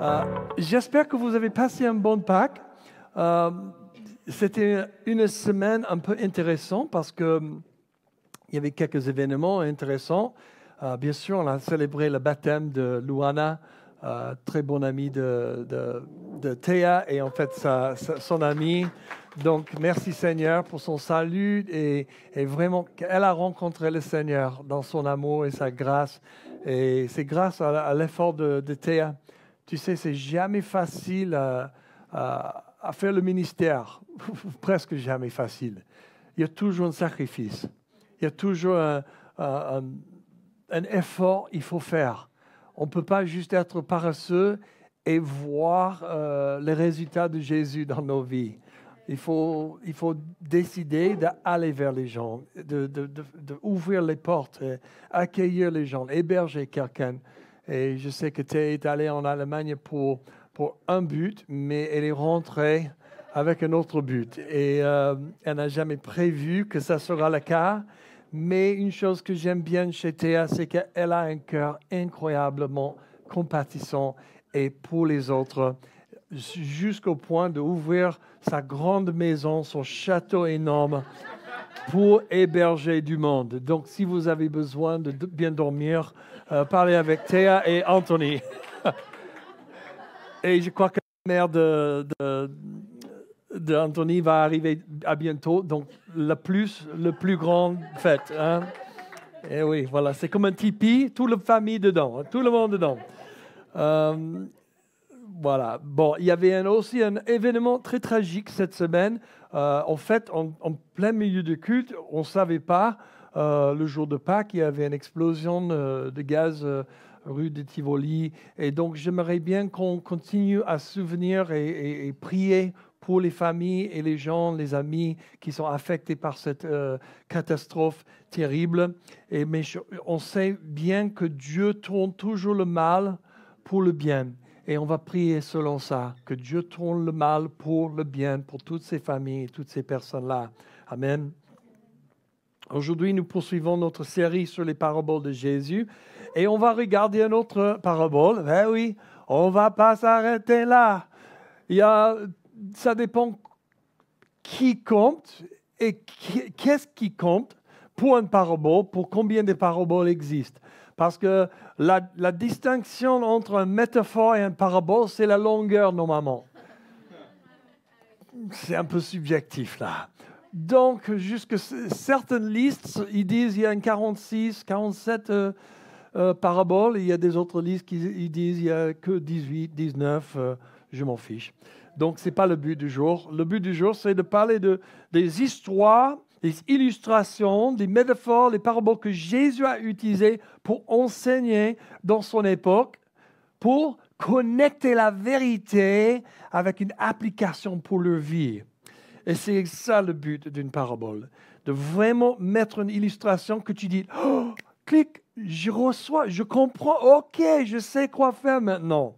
Euh, J'espère que vous avez passé un bon Pâques. Euh, C'était une semaine un peu intéressante parce que il y avait quelques événements intéressants. Bien sûr, on a célébré le baptême de Luana, très bonne amie de Théa et en fait son amie. Donc, merci Seigneur pour son salut et vraiment qu'elle a rencontré le Seigneur dans son amour et sa grâce. Et c'est grâce à l'effort de Théa. Tu sais, c'est jamais facile à faire le ministère, presque jamais facile. Il y a toujours un sacrifice. Il y a toujours un effort qu'il faut faire. On ne peut pas juste être paresseux et voir les résultats de Jésus dans nos vies. Il faut décider d'aller vers les gens, d'ouvrir les portes, accueillir les gens, héberger quelqu'un. Et je sais que tu es allé en Allemagne pour un but, mais elle est rentrée avec un autre but. Et elle n'a jamais prévu que ça sera le cas. Mais une chose que j'aime bien chez Théa, c'est qu'elle a un cœur incroyablement compatissant et pour les autres, jusqu'au point d'ouvrir sa grande maison, son château énorme, pour héberger du monde. Donc, si vous avez besoin de bien dormir, parlez avec Théa et Anthony. Et je crois que la mère d'Anthony va arriver à bientôt, donc le plus grande fête. Hein? Et oui, voilà, c'est comme un tipi, toute la famille dedans, tout le monde dedans. Voilà. Bon, il y avait aussi un événement très tragique cette semaine. En fait, en plein milieu de culte, on ne savait pas, le jour de Pâques, il y avait une explosion de gaz rue de Tivoli. Et donc, j'aimerais bien qu'on continue à se souvenir et prier pour les familles et les gens, les amis qui sont affectés par cette catastrophe terrible. Mais on sait bien que Dieu tourne toujours le mal pour le bien. Et on va prier selon ça, que Dieu tourne le mal pour le bien, pour toutes ces familles et toutes ces personnes-là. Amen. Aujourd'hui, nous poursuivons notre série sur les paraboles de Jésus et on va regarder une autre parabole. Eh oui, on ne va pas s'arrêter là. Ça dépend qui compte et qu'est-ce qui compte pour une parabole, pour combien de paraboles existent. Parce que la distinction entre une métaphore et une parabole, c'est la longueur normalement. C'est un peu subjectif là. Donc, jusque certaines listes, ils disent qu'il y a une 46, 47 paraboles. Et il y a des autres listes qui disent qu'il n'y a que 18, 19. Je m'en fiche. Donc, ce n'est pas le but du jour. Le but du jour, c'est de parler des histoires, des illustrations, des métaphores, des paraboles que Jésus a utilisées pour enseigner dans son époque, pour connecter la vérité avec une application pour leur vie. Et c'est ça le but d'une parabole, de vraiment mettre une illustration que tu dis, oh, clique, je reçois, je comprends, ok, je sais quoi faire maintenant.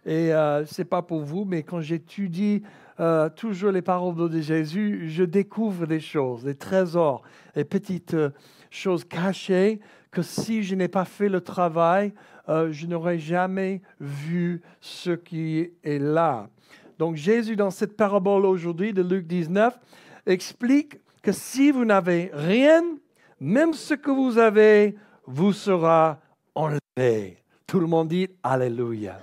Et ce n'est pas pour vous, mais quand j'étudie toujours les paroles de Jésus, je découvre des choses, des trésors, des petites choses cachées que si je n'ai pas fait le travail, je n'aurais jamais vu ce qui est là. Donc Jésus, dans cette parabole aujourd'hui de Luc 19, explique que si vous n'avez rien, même ce que vous avez vous sera enlevé. Tout le monde dit Alléluia.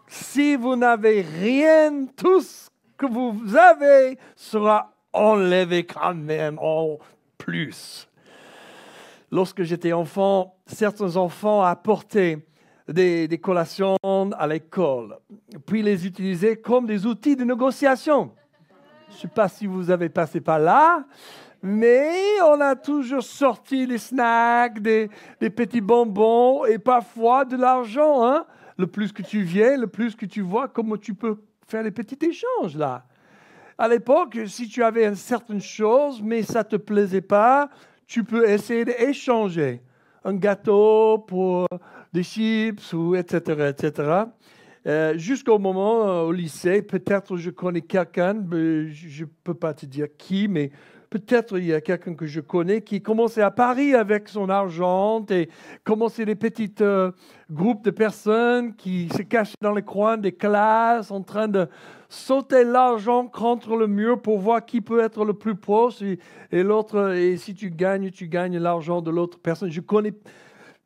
Si vous n'avez rien, tout ce que vous avez sera enlevé quand même en plus. Lorsque j'étais enfant, certains enfants apportaient des collations à l'école, puis les utilisaient comme des outils de négociation. Je ne sais pas si vous avez passé par là, mais on a toujours sorti des snacks, des petits bonbons et parfois de l'argent. Hein? Le plus que tu viens, le plus que tu vois comment tu peux faire les petits échanges là. À l'époque, si tu avais une certaine chose, mais ça ne te plaisait pas, tu peux essayer d'échanger. Un gâteau pour des chips, ou etc., etc. Jusqu'au moment, au lycée, peut-être je connais quelqu'un, je ne peux pas te dire qui, mais Peut-être il y a quelqu'un que je connais qui commençait à Paris avec son argent et commençait des petits groupes de personnes qui se cachaient dans les coins des classes en train de sauter l'argent contre le mur pour voir qui peut être le plus proche et l'autre, et si tu gagnes l'argent de l'autre personne. Je ne connais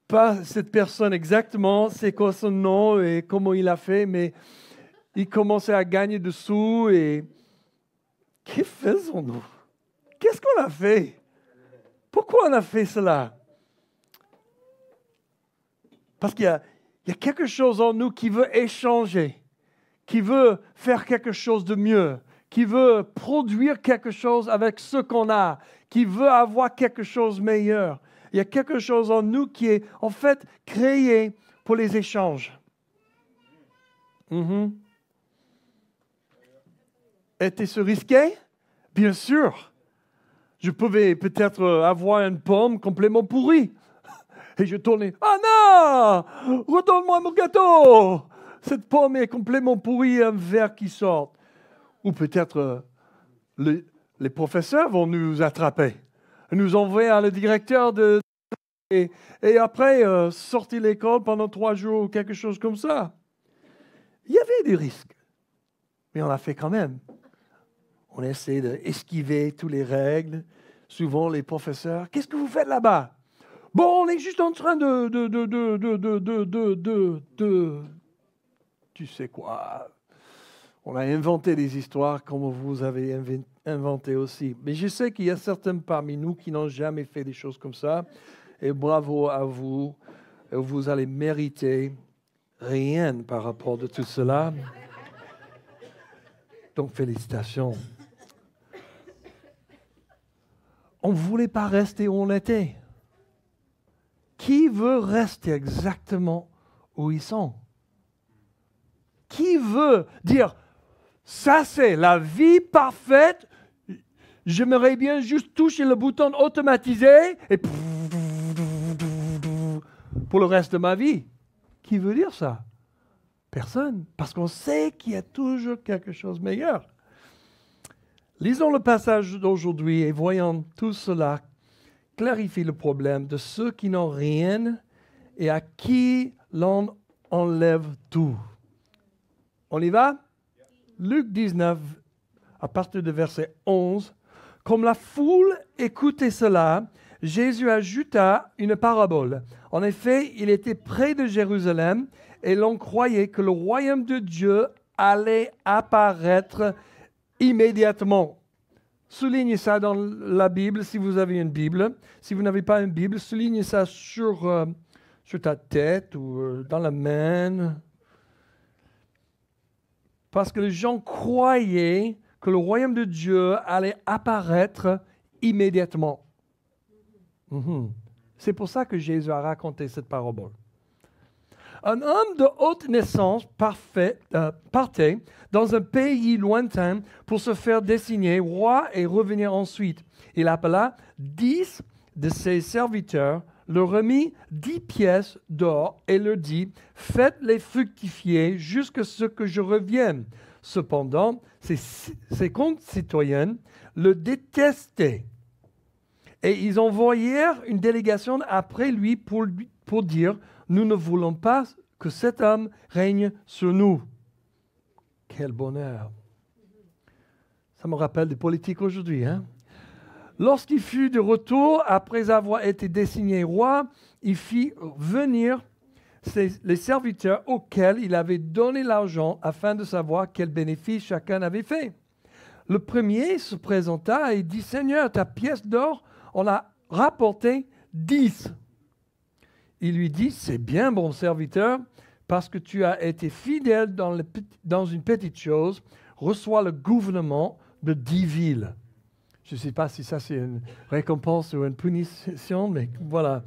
pas cette personne exactement, c'est quoi son nom et comment il a fait, mais il commençait à gagner des sous et que faisons-nous? Qu'est-ce qu'on a fait? Pourquoi on a fait cela? Parce qu'il y a quelque chose en nous qui veut échanger, qui veut faire quelque chose de mieux, qui veut produire quelque chose avec ce qu'on a, qui veut avoir quelque chose de meilleur. Il y a quelque chose en nous qui est en fait créé pour les échanges. Était-ce risqué? Bien sûr. Je pouvais peut-être avoir une pomme complètement pourrie. Et je tournais, « Ah non! Redonne-moi mon gâteau! Cette pomme est complètement pourrie, un verre qui sort. » Ou peut-être les professeurs vont nous attraper, nous envoyer à le directeur et après sortir de l'école pendant 3 jours ou quelque chose comme ça. Il y avait des risques, mais on l'a fait quand même. On essaie d'esquiver toutes les règles. Souvent, les professeurs, qu'est-ce que vous faites là-bas? Bon, on est juste en train tu sais quoi? On a inventé des histoires comme vous avez inventé aussi. Mais je sais qu'il y a certains parmi nous qui n'ont jamais fait des choses comme ça. Et bravo à vous. Vous allez mériter rien par rapport de tout cela. Donc, félicitations. On ne voulait pas rester où on était. Qui veut rester exactement où ils sont? Qui veut dire, ça c'est la vie parfaite, j'aimerais bien juste toucher le bouton automatisé et pour le reste de ma vie? Qui veut dire ça? Personne, parce qu'on sait qu'il y a toujours quelque chose de meilleur. Lisons le passage d'aujourd'hui et voyons tout cela clarifie le problème de ceux qui n'ont rien et à qui l'on enlève tout. On y va? Luc 19, à partir du verset 11. Comme la foule écoutait cela, Jésus ajouta une parabole. En effet, il était près de Jérusalem et l'on croyait que le royaume de Dieu allait apparaître immédiatement. Soulignez ça dans la Bible si vous avez une Bible. Si vous n'avez pas une Bible, soulignez ça sur ta tête ou dans la main. Parce que les gens croyaient que le royaume de Dieu allait apparaître immédiatement. C'est pour ça que Jésus a raconté cette parabole. Un homme de haute naissance partait dans un pays lointain pour se faire désigner roi et revenir ensuite. Il appela 10 de ses serviteurs, leur remit 10 pièces d'or et leur dit « Faites-les fructifier jusqu'à ce que je revienne. » Cependant, ses concitoyens le détestaient. Et ils envoyèrent une délégation après lui pour dire « Nous ne voulons pas que cet homme règne sur nous. » Quel bonheur! Ça me rappelle des politiques aujourd'hui. Lorsqu'il fut de retour, après avoir été désigné roi, il fit venir les serviteurs auxquels il avait donné l'argent afin de savoir quel bénéfice chacun avait fait. Le premier se présenta et dit « Seigneur, ta pièce d'or, on a rapporté 10. » Il lui dit « C'est bien, bon serviteur, parce que tu as été fidèle dans une petite chose, reçois le gouvernement de 10 villes. » Je ne sais pas si ça c'est une récompense ou une punition, mais voilà.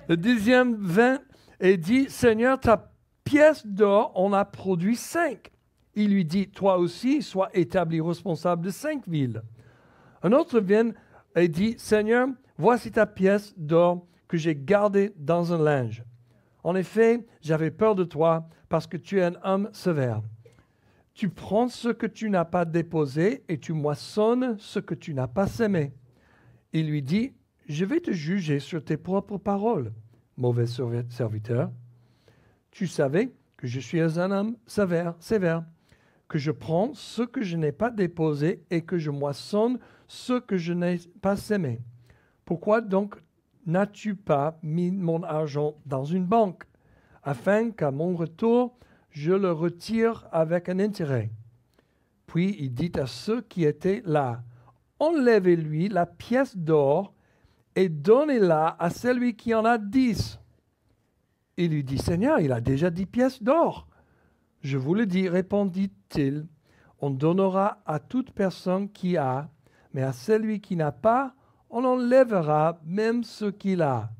Le deuxième vint et dit « Seigneur, ta pièce d'or, on a produit 5. » Il lui dit « Toi aussi, sois établi responsable de 5 villes. » Un autre vient et dit « Seigneur, voici ta pièce d'or que j'ai gardée dans un linge. En effet, j'avais peur de toi parce que tu es un homme sévère. Tu prends ce que tu n'as pas déposé et tu moissonnes ce que tu n'as pas sémé. il lui dit, « Je vais te juger sur tes propres paroles, mauvais serviteur. Tu savais que je suis un homme sévère, que je prends ce que je n'ai pas déposé et que je moissonne ce que je n'ai pas sémé. Pourquoi donc n'as-tu pas mis mon argent dans une banque, afin qu'à mon retour, je le retire avec un intérêt? » Puis il dit à ceux qui étaient là, « Enlevez-lui la pièce d'or et donnez-la à celui qui en a 10. » Il lui dit, « Seigneur, il a déjà 10 pièces d'or. » « Je vous le dis, répondit-il, on donnera à toute personne qui a, mais à celui qui n'a pas, on enlèvera même ce qu'il a.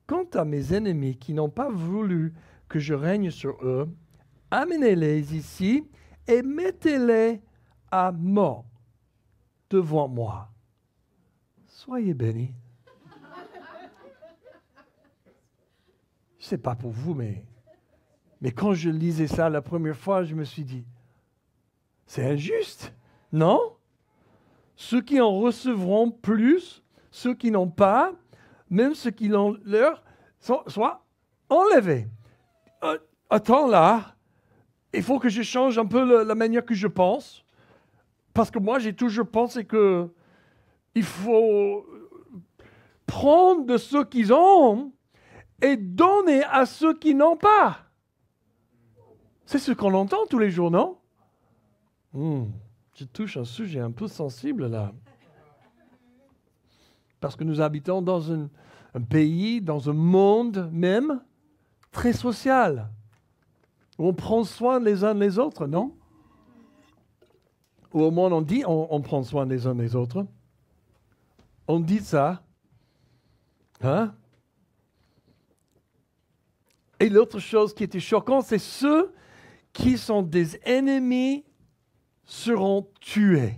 Quant à mes ennemis qui n'ont pas voulu que je règne sur eux, amenez-les ici et mettez-les à mort devant moi. » Soyez bénis. Je ne sais pas pour vous, mais quand je lisais ça la première fois, je me suis dit, c'est injuste, non? Ceux qui en recevront plus, ceux qui n'ont pas, même ceux qui l'ont leur, soient enlevés. Attends là, il faut que je change un peu la manière que je pense, parce que moi j'ai toujours pensé que il faut prendre de ceux qu'ils ont et donner à ceux qui n'ont pas. C'est ce qu'on entend tous les jours, non? Je touche un sujet un peu sensible là. Parce que nous habitons dans un pays, dans un monde même, très social. Où on prend soin les uns des autres, non? Ou au moins on dit on prend soin les uns des autres. On dit ça. Hein? Et l'autre chose qui était choquante, c'est ceux qui sont des ennemis seront tués.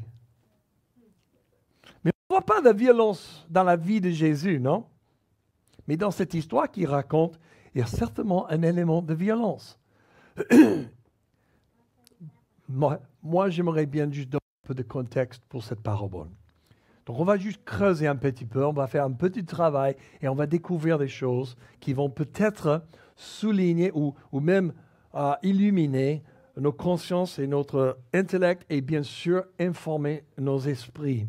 Mais on ne voit pas de violence dans la vie de Jésus, non? Mais dans cette histoire qu'il raconte, il y a certainement un élément de violence. Moi, j'aimerais bien juste donner un peu de contexte pour cette parabole. Donc, on va juste creuser un petit peu, on va faire un petit travail et on va découvrir des choses qui vont peut-être souligner ou même illuminer nos consciences et notre intellect et bien sûr informer nos esprits.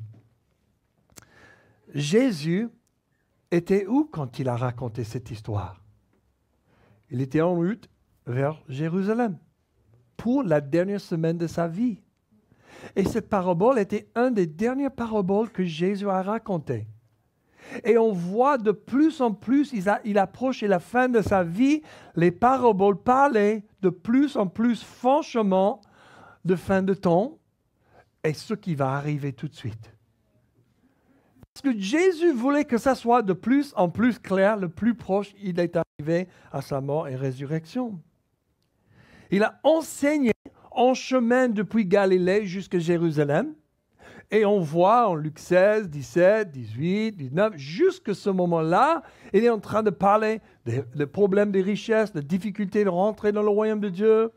Jésus était où quand il a raconté cette histoire? Il était en route vers Jérusalem pour la dernière semaine de sa vie. Et cette parabole était une des dernières paraboles que Jésus a racontées. Et on voit de plus en plus, il approchait la fin de sa vie, les paraboles parlaient de plus en plus franchement de fin de temps et ce qui va arriver tout de suite. Parce que Jésus voulait que ça soit de plus en plus clair, le plus proche il est arrivé à sa mort et résurrection. Il a enseigné en chemin depuis Galilée jusqu'à Jérusalem. Et on voit en Luc 16, 17, 18, 19, jusqu'à ce moment-là, il est en train de parler des problèmes des richesses, des difficultés de rentrer dans le royaume de Dieu.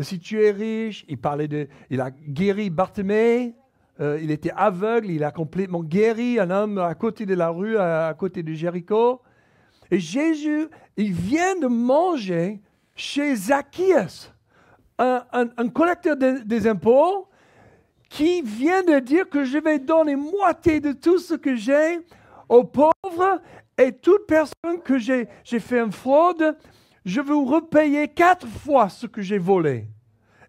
Si tu es riche, il a guéri Bartimée, il était aveugle, il a complètement guéri un homme à côté de la rue, à côté de Jéricho. Et Jésus, il vient de manger chez Zacchaeus, un collecteur des impôts, qui vient de dire que je vais donner moitié de tout ce que j'ai aux pauvres et toute personne que j'ai fait une fraude, je vais vous repayer 4 fois ce que j'ai volé.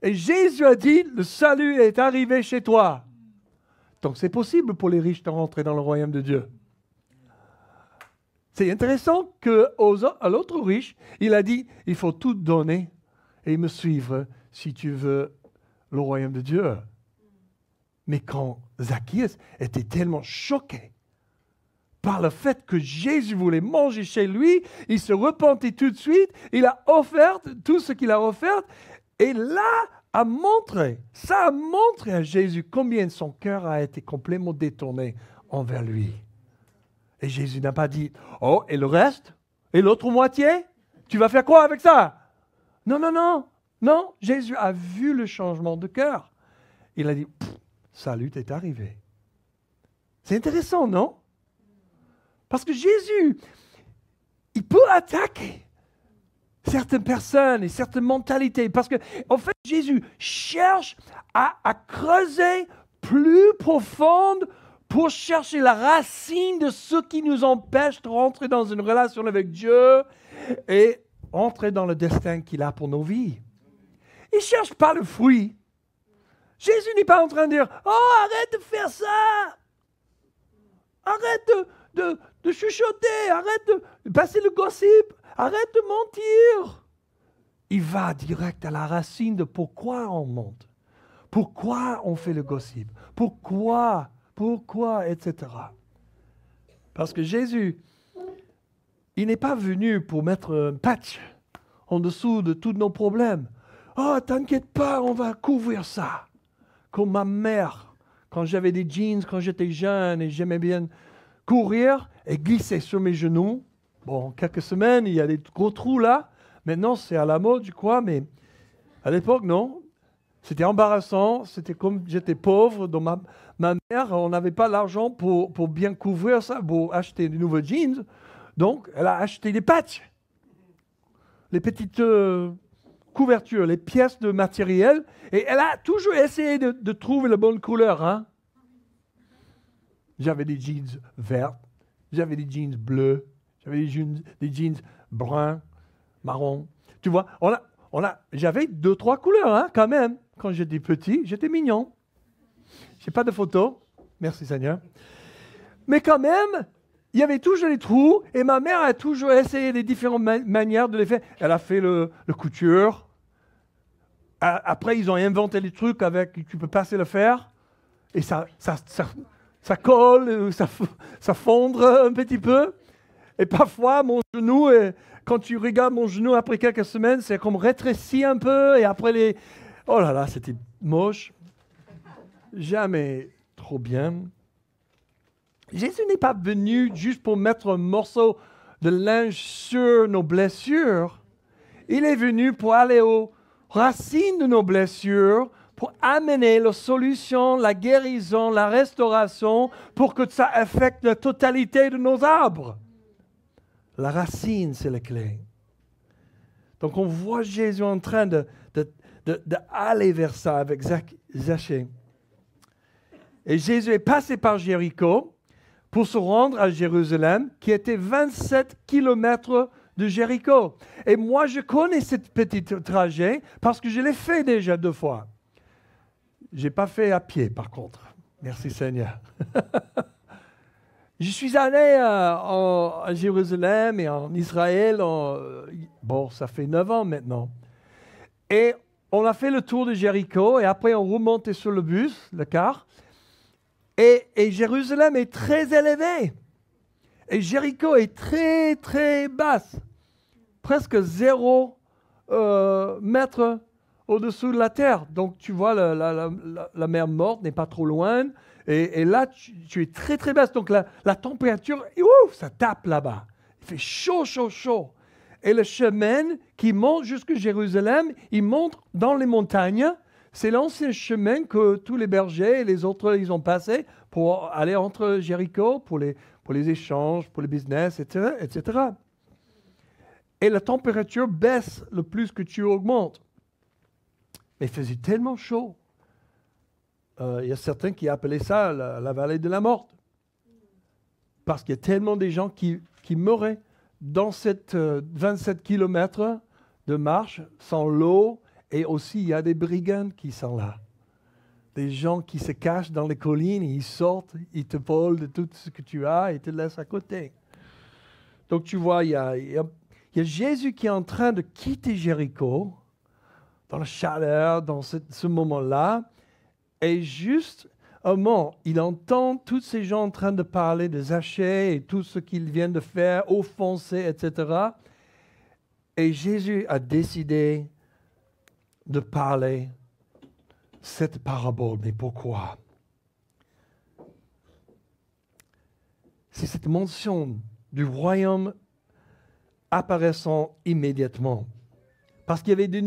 Et Jésus a dit, le salut est arrivé chez toi. Donc c'est possible pour les riches de rentrer dans le royaume de Dieu. C'est intéressant qu'à l'autre riche, il a dit, il faut tout donner et me suivre si tu veux le royaume de Dieu. Mais quand Zacchaeus était tellement choqué par le fait que Jésus voulait manger chez lui, il se repentit tout de suite, il a offert tout ce qu'il a offert, et là ça a montré à Jésus combien son cœur a été complètement détourné envers lui. Et Jésus n'a pas dit, « Oh, et le reste? Et l'autre moitié? Tu vas faire quoi avec ça? » Non, Jésus a vu le changement de cœur. Il a dit, « Salut est arrivé. » C'est intéressant, non? Parce que Jésus, il peut attaquer certaines personnes et certaines mentalités. Parce que, en fait, Jésus cherche à creuser plus profonde pour chercher la racine de ce qui nous empêche de rentrer dans une relation avec Dieu et entrer dans le destin qu'il a pour nos vies. Il ne cherche pas le fruit. Jésus n'est pas en train de dire « Oh, arrête de faire ça! Arrête de chuchoter! Arrête de passer le gossip! Arrête de mentir! » Il va direct à la racine de pourquoi on mente. Pourquoi on fait le gossip? Pourquoi, etc. Parce que Jésus, il n'est pas venu pour mettre un patch en dessous de tous nos problèmes. Oh, t'inquiète pas, on va couvrir ça. Comme ma mère, quand j'avais des jeans, quand j'étais jeune et j'aimais bien courir et glisser sur mes genoux. Bon, quelques semaines, il y a des gros trous là. Maintenant, c'est à la mode, je crois, mais à l'époque, non. C'était embarrassant, c'était comme j'étais pauvre. Donc ma mère, on n'avait pas l'argent pour bien couvrir ça, pour acheter de nouveaux jeans. Donc, elle a acheté des patchs. Les petites couvertures, les pièces de matériel. Et elle a toujours essayé de trouver la bonne couleur. Hein? J'avais des jeans verts, j'avais des jeans bleus, j'avais des jeans bruns, marrons. Tu vois, j'avais 2-3 couleurs hein, quand même. Quand j'étais petit, j'étais mignon. Je n'ai pas de photos. Merci Seigneur. Mais quand même, il y avait toujours des trous et ma mère a toujours essayé des différentes manières de les faire. Elle a fait le couture. Après, ils ont inventé des trucs avec, tu peux passer le fer et ça colle, ça fondre un petit peu. Et parfois, mon genou, quand tu regardes mon genou après quelques semaines, c'est comme rétréci un peu et après oh là là, c'était moche. Jamais trop bien. Jésus n'est pas venu juste pour mettre un morceau de linge sur nos blessures. Il est venu pour aller aux racines de nos blessures, pour amener la solution, la guérison, la restauration, pour que ça affecte la totalité de nos arbres. La racine, c'est la clé. Donc on voit Jésus en train d'aller vers ça avec Zachée. Et Jésus est passé par Jéricho pour se rendre à Jérusalem, qui était 27 kilomètres de Jéricho. Et moi, je connais ce petit trajet parce que je l'ai fait déjà 2 fois. Je n'ai pas fait à pied, par contre. Merci Seigneur. Je suis allé à Jérusalem et en Israël, ça fait 9 ans maintenant. Et on a fait le tour de Jéricho et après on remontait sur le bus, le car. Et Jérusalem est très élevé. Et Jéricho est très, très basse. Presque 0 mètre au-dessous de la terre. Donc tu vois, la mer Morte n'est pas trop loin. Et là, tu es très, très basse. Donc la température, ça tape là-bas. Il fait chaud, chaud, chaud. Et le chemin qui monte jusqu'à Jérusalem, il monte dans les montagnes. C'est l'ancien chemin que tous les bergers et les autres, ils ont passé pour aller entre Jéricho, pour les échanges, pour les business, etc., etc. Et la température baisse le plus que tu augmentes. Mais il faisait tellement chaud. Il y a certains qui appelaient ça la vallée de la mort. Parce qu'il y a tellement de gens qui meuraient dans cette 27 kilomètres de marche sans l'eau. Et aussi, il y a des brigands qui sont là. Des gens qui se cachent dans les collines, ils sortent, ils te volent de tout ce que tu as et te laissent à côté. Donc tu vois, il y a Jésus qui est en train de quitter Jéricho, dans la chaleur, dans ce moment-là. Et juste un moment, il entend tous ces gens en train de parler de Zachée et tout ce qu'ils viennent de faire, offenser, etc. Et Jésus a décidé de parler cette parabole. Mais pourquoi? C'est cette mention du royaume apparaissant immédiatement. Parce qu'il y avait de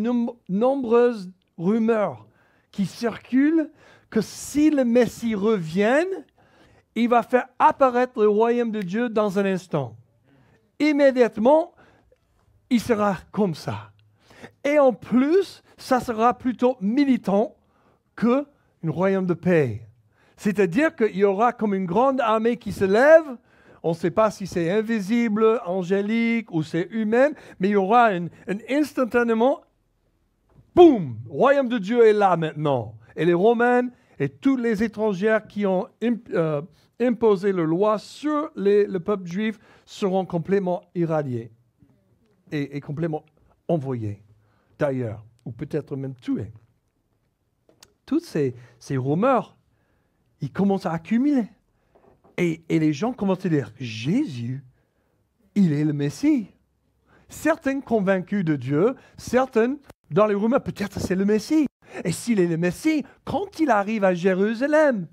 nombreuses rumeurs qui circulent que si le Messie revient, il va faire apparaître le royaume de Dieu dans un instant. Immédiatement, il sera comme ça. Et en plus, ça sera plutôt militant qu'un royaume de paix. C'est-à-dire qu'il y aura comme une grande armée qui se lève. On ne sait pas si c'est invisible, angélique ou c'est humain, mais il y aura instantanément, boum, le royaume de Dieu est là maintenant. Et les Romains et tous les étrangers qui ont imposé leur loi sur le peuple juif seront complètement irradiés et complètement envoyés d'ailleurs, ou peut-être même tués. Toutes ces rumeurs, ils commencent à accumuler. Et les gens commencent à dire, Jésus, il est le Messie. Certains convaincus de Dieu, certains dans les rumeurs, peut-être c'est le Messie. Et s'il est le Messie, quand il arrive à Jérusalem,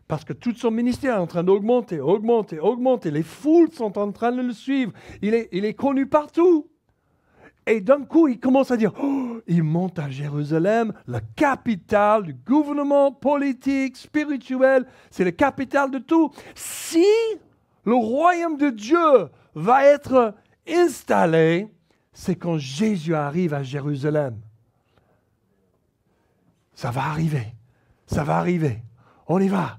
parce que tout son ministère est en train d'augmenter, les foules sont en train de le suivre, il est connu partout. Et d'un coup, il commence à dire, oh, il monte à Jérusalem, la capitale du gouvernement politique, spirituel, c'est la capitale de tout. Si le royaume de Dieu va être installé, c'est quand Jésus arrive à Jérusalem. Ça va arriver. On y va.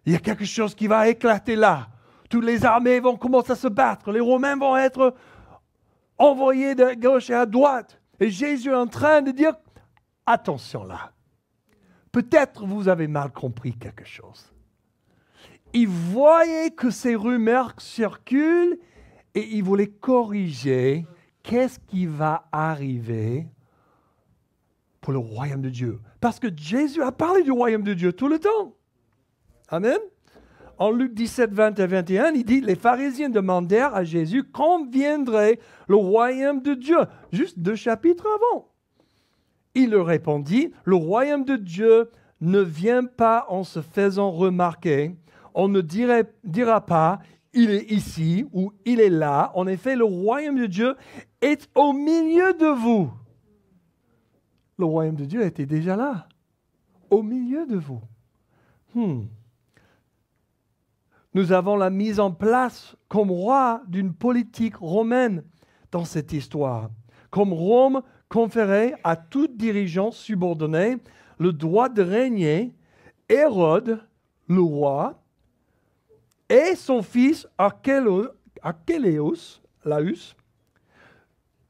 Il y a quelque chose qui va éclater là. Toutes les armées vont commencer à se battre. Les Romains vont être envoyés de gauche et à droite. Et Jésus est en train de dire, attention là. Peut-être vous avez mal compris quelque chose. Il voyait que ces rumeurs circulent et il voulait corriger qu'est-ce qui va arriver pour le royaume de Dieu. Parce que Jésus a parlé du royaume de Dieu tout le temps. Amen. En Luc 17, 20 et 21, il dit, les pharisiens demandèrent à Jésus quand viendrait le royaume de Dieu. Juste 2 chapitres avant. Il leur répondit, le royaume de Dieu ne vient pas en se faisant remarquer. On ne dira pas, il est ici ou il est là. En effet, le royaume de Dieu est au milieu de vous. Le royaume de Dieu était déjà là, au milieu de vous. Nous avons la mise en place comme roi d'une politique romaine dans cette histoire. Comme Rome conférait à tout dirigeant subordonné le droit de régner, Hérode, le roi, et son fils Archélaus,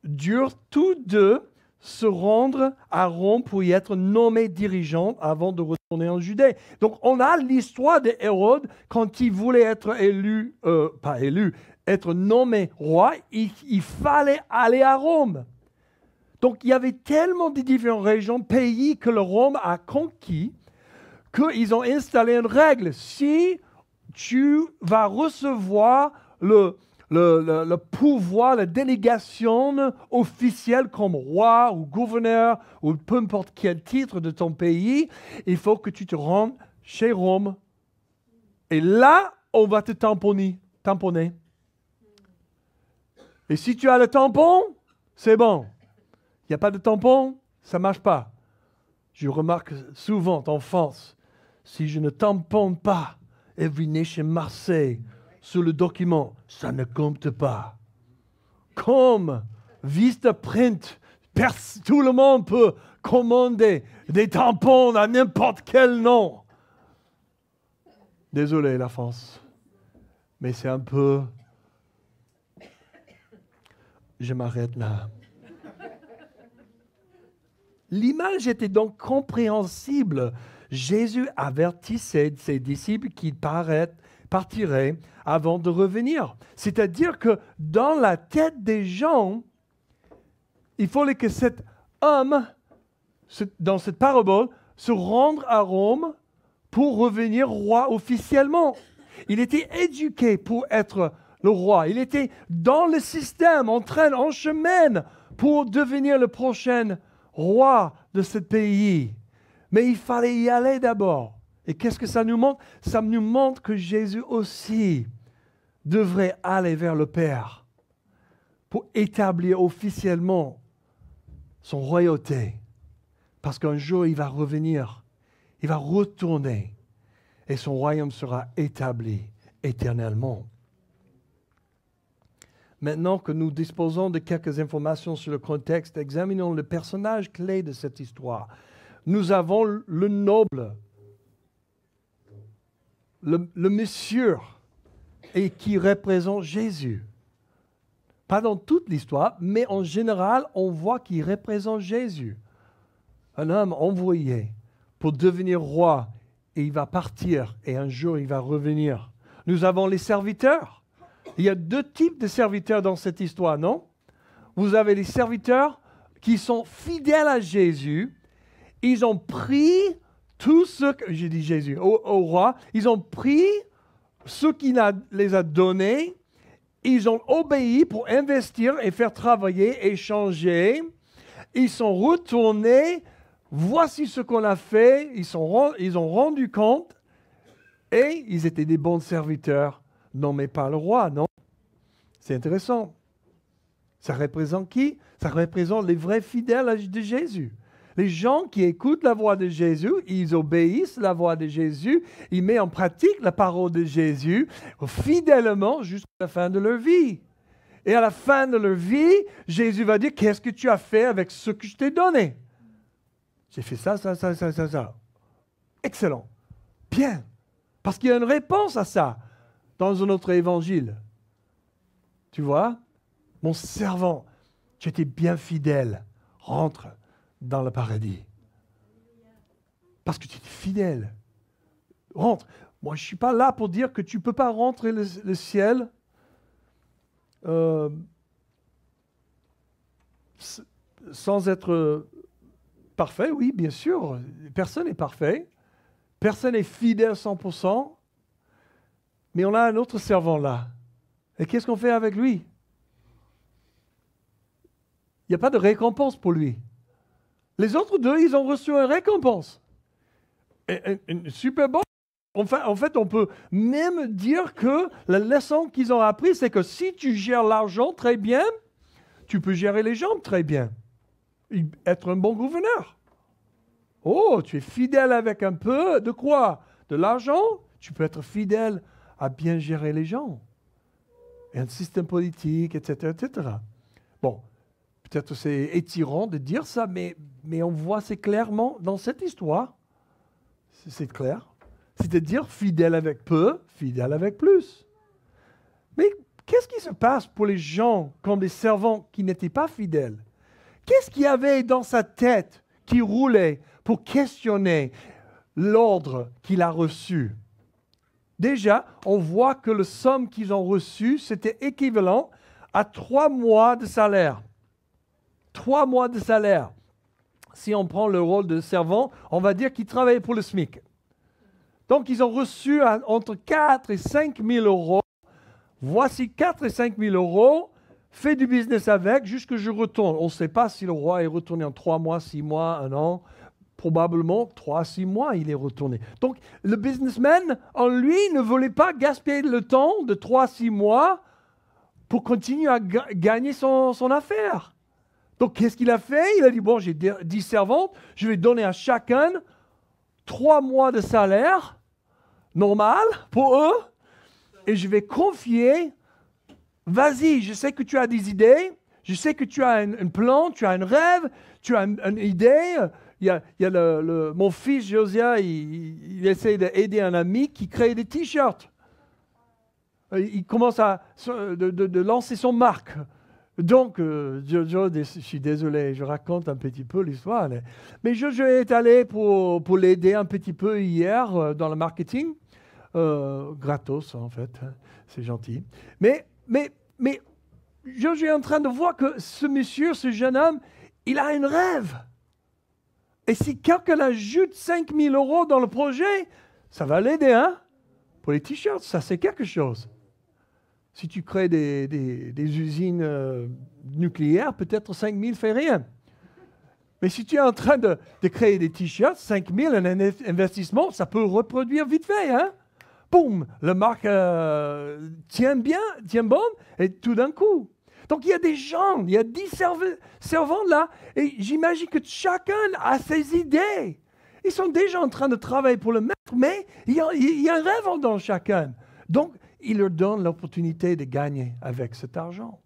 durent tous deux se rendre à Rome pour y être nommés dirigeants avant de retourner en Judée. Donc on a l'histoire de Hérode quand il voulait être être nommé roi, il fallait aller à Rome. Donc il y avait tellement de différentes régions, pays que le Rome a conquis, qu'ils ont installé une règle. Si tu vas recevoir le pouvoir, la délégation officielle comme roi ou gouverneur ou peu importe quel titre de ton pays, il faut que tu te rendes chez Rome. Et là, on va te tamponner. Et si tu as le tampon, c'est bon. Il n'y a pas de tampon, ça ne marche pas. Je remarque souvent en France, si je ne tamponne pas Every Nation Marseille sur le document, ça ne compte pas. Comme Vistaprint, tout le monde peut commander des tampons à n'importe quel nom. Désolé la France, mais c'est un peu... Je m'arrête là. L'image était donc compréhensible. Jésus avertissait ses disciples qu'il partirait avant de revenir. C'est-à-dire que dans la tête des gens, il fallait que cet homme, dans cette parabole, se rende à Rome pour revenir roi officiellement. Il était éduqué pour être le roi. Il était dans le système, en chemin pour devenir le prochain roi de ce pays. Mais il fallait y aller d'abord. Et qu'est-ce que ça nous montre? Ça nous montre que Jésus aussi devrait aller vers le Père pour établir officiellement son royauté. Parce qu'un jour, il va revenir, il va retourner et son royaume sera établi. éternellement. Maintenant que nous disposons de quelques informations sur le contexte, examinons le personnage clé de cette histoire. Nous avons le noble, le monsieur, et qui représente Jésus. Pas dans toute l'histoire, mais en général, on voit qu'il représente Jésus. Un homme envoyé pour devenir roi, et il va partir, et un jour il va revenir. Nous avons les serviteurs. Il y a deux types de serviteurs dans cette histoire, non? Vous avez les serviteurs qui sont fidèles à Jésus. Ils ont pris tout ce que, j'ai dit Jésus, au roi, ils ont pris ce qu'il les a donnés. Ils ont obéi pour investir et faire travailler, échanger. Ils sont retournés. Voici ce qu'on a fait. Ils ont rendu compte. Et ils étaient des bons serviteurs nommés par le roi, non? C'est intéressant. Ça représente qui? Ça représente les vrais fidèles de Jésus. Les gens qui écoutent la voix de Jésus, ils obéissent la voix de Jésus, ils mettent en pratique la parole de Jésus fidèlement jusqu'à la fin de leur vie. Et à la fin de leur vie, Jésus va dire, qu'est-ce que tu as fait avec ce que je t'ai donné? J'ai fait ça. Excellent. Bien. Parce qu'il y a une réponse à ça dans un autre évangile. Tu vois? Mon servant, tu étais bien fidèle. Rentre dans le paradis. Parce que tu étais fidèle. Rentre. Moi, je ne suis pas là pour dire que tu ne peux pas rentrer le ciel sans être parfait. Oui, bien sûr. Personne n'est parfait. Personne n'est fidèle 100%. Mais on a un autre servant là. Et qu'est-ce qu'on fait avec lui? Il n'y a pas de récompense pour lui. Les autres deux, ils ont reçu une récompense. Une super bonne. En fait, on peut même dire que la leçon qu'ils ont appris, c'est que si tu gères l'argent très bien, tu peux gérer les gens très bien. Être un bon gouverneur. Oh, tu es fidèle avec un peu de quoi? De l'argent? Tu peux être fidèle à bien gérer les gens. Et un système politique, etc., etc. Bon, peut-être c'est étirant de dire ça, mais on voit c'est clairement dans cette histoire. C'est clair. C'est-à-dire fidèle avec peu, fidèle avec plus. Mais qu'est-ce qui se passe pour les gens comme des servants qui n'étaient pas fidèles? Qu'est-ce qu'il y avait dans sa tête qui roulait pour questionner l'ordre qu'il a reçu? Déjà, on voit que le somme qu'ils ont reçu, c'était équivalent à 3 mois de salaire. 3 mois de salaire. Si on prend le rôle de servant, on va dire qu'ils travaillaient pour le SMIC. Donc, ils ont reçu entre 4 et 5 000 euros. Voici 4 et 5 000 euros. Fais du business avec jusqu'à ce que je retourne. On ne sait pas si le roi est retourné en 3 mois, 6 mois, 1 an. Probablement 3 à 6 mois, il est retourné. Donc, le businessman, en lui, ne voulait pas gaspiller le temps de 3 à 6 mois pour continuer à gagner son affaire. Donc, qu'est-ce qu'il a fait? Il a dit, bon, j'ai 10 servantes, je vais donner à chacun 3 mois de salaire normal pour eux, et je vais confier, vas-y, je sais que tu as des idées, je sais que tu as un plan, tu as un rêve, tu as une idée. Il y a mon fils Josiah, il essaie d'aider un ami qui crée des t-shirts. Il commence à lancer son marque. Donc, Jojo, je suis désolé, je raconte un petit peu l'histoire. Mais Jojo est allé pour l'aider un petit peu hier dans le marketing. Gratos, en fait. C'est gentil. Mais Jojo est en train de voir que ce monsieur, ce jeune homme, il a un rêve. Et si quelqu'un ajoute 5 000 euros dans le projet, ça va l'aider, hein? Pour les t-shirts, ça c'est quelque chose. Si tu crées des usines nucléaires, peut-être 5 000 ne fait rien. Mais si tu es en train de créer des t-shirts, 5 000, un investissement, ça peut reproduire vite fait, hein? Boum, la marque tient bon, et tout d'un coup. Donc, il y a des gens, il y a 10 servants là, et j'imagine que chacun a ses idées. Ils sont déjà en train de travailler pour le maître, mais il y a un rêve dans chacun. Donc, il leur donne l'opportunité de gagner avec cet argent.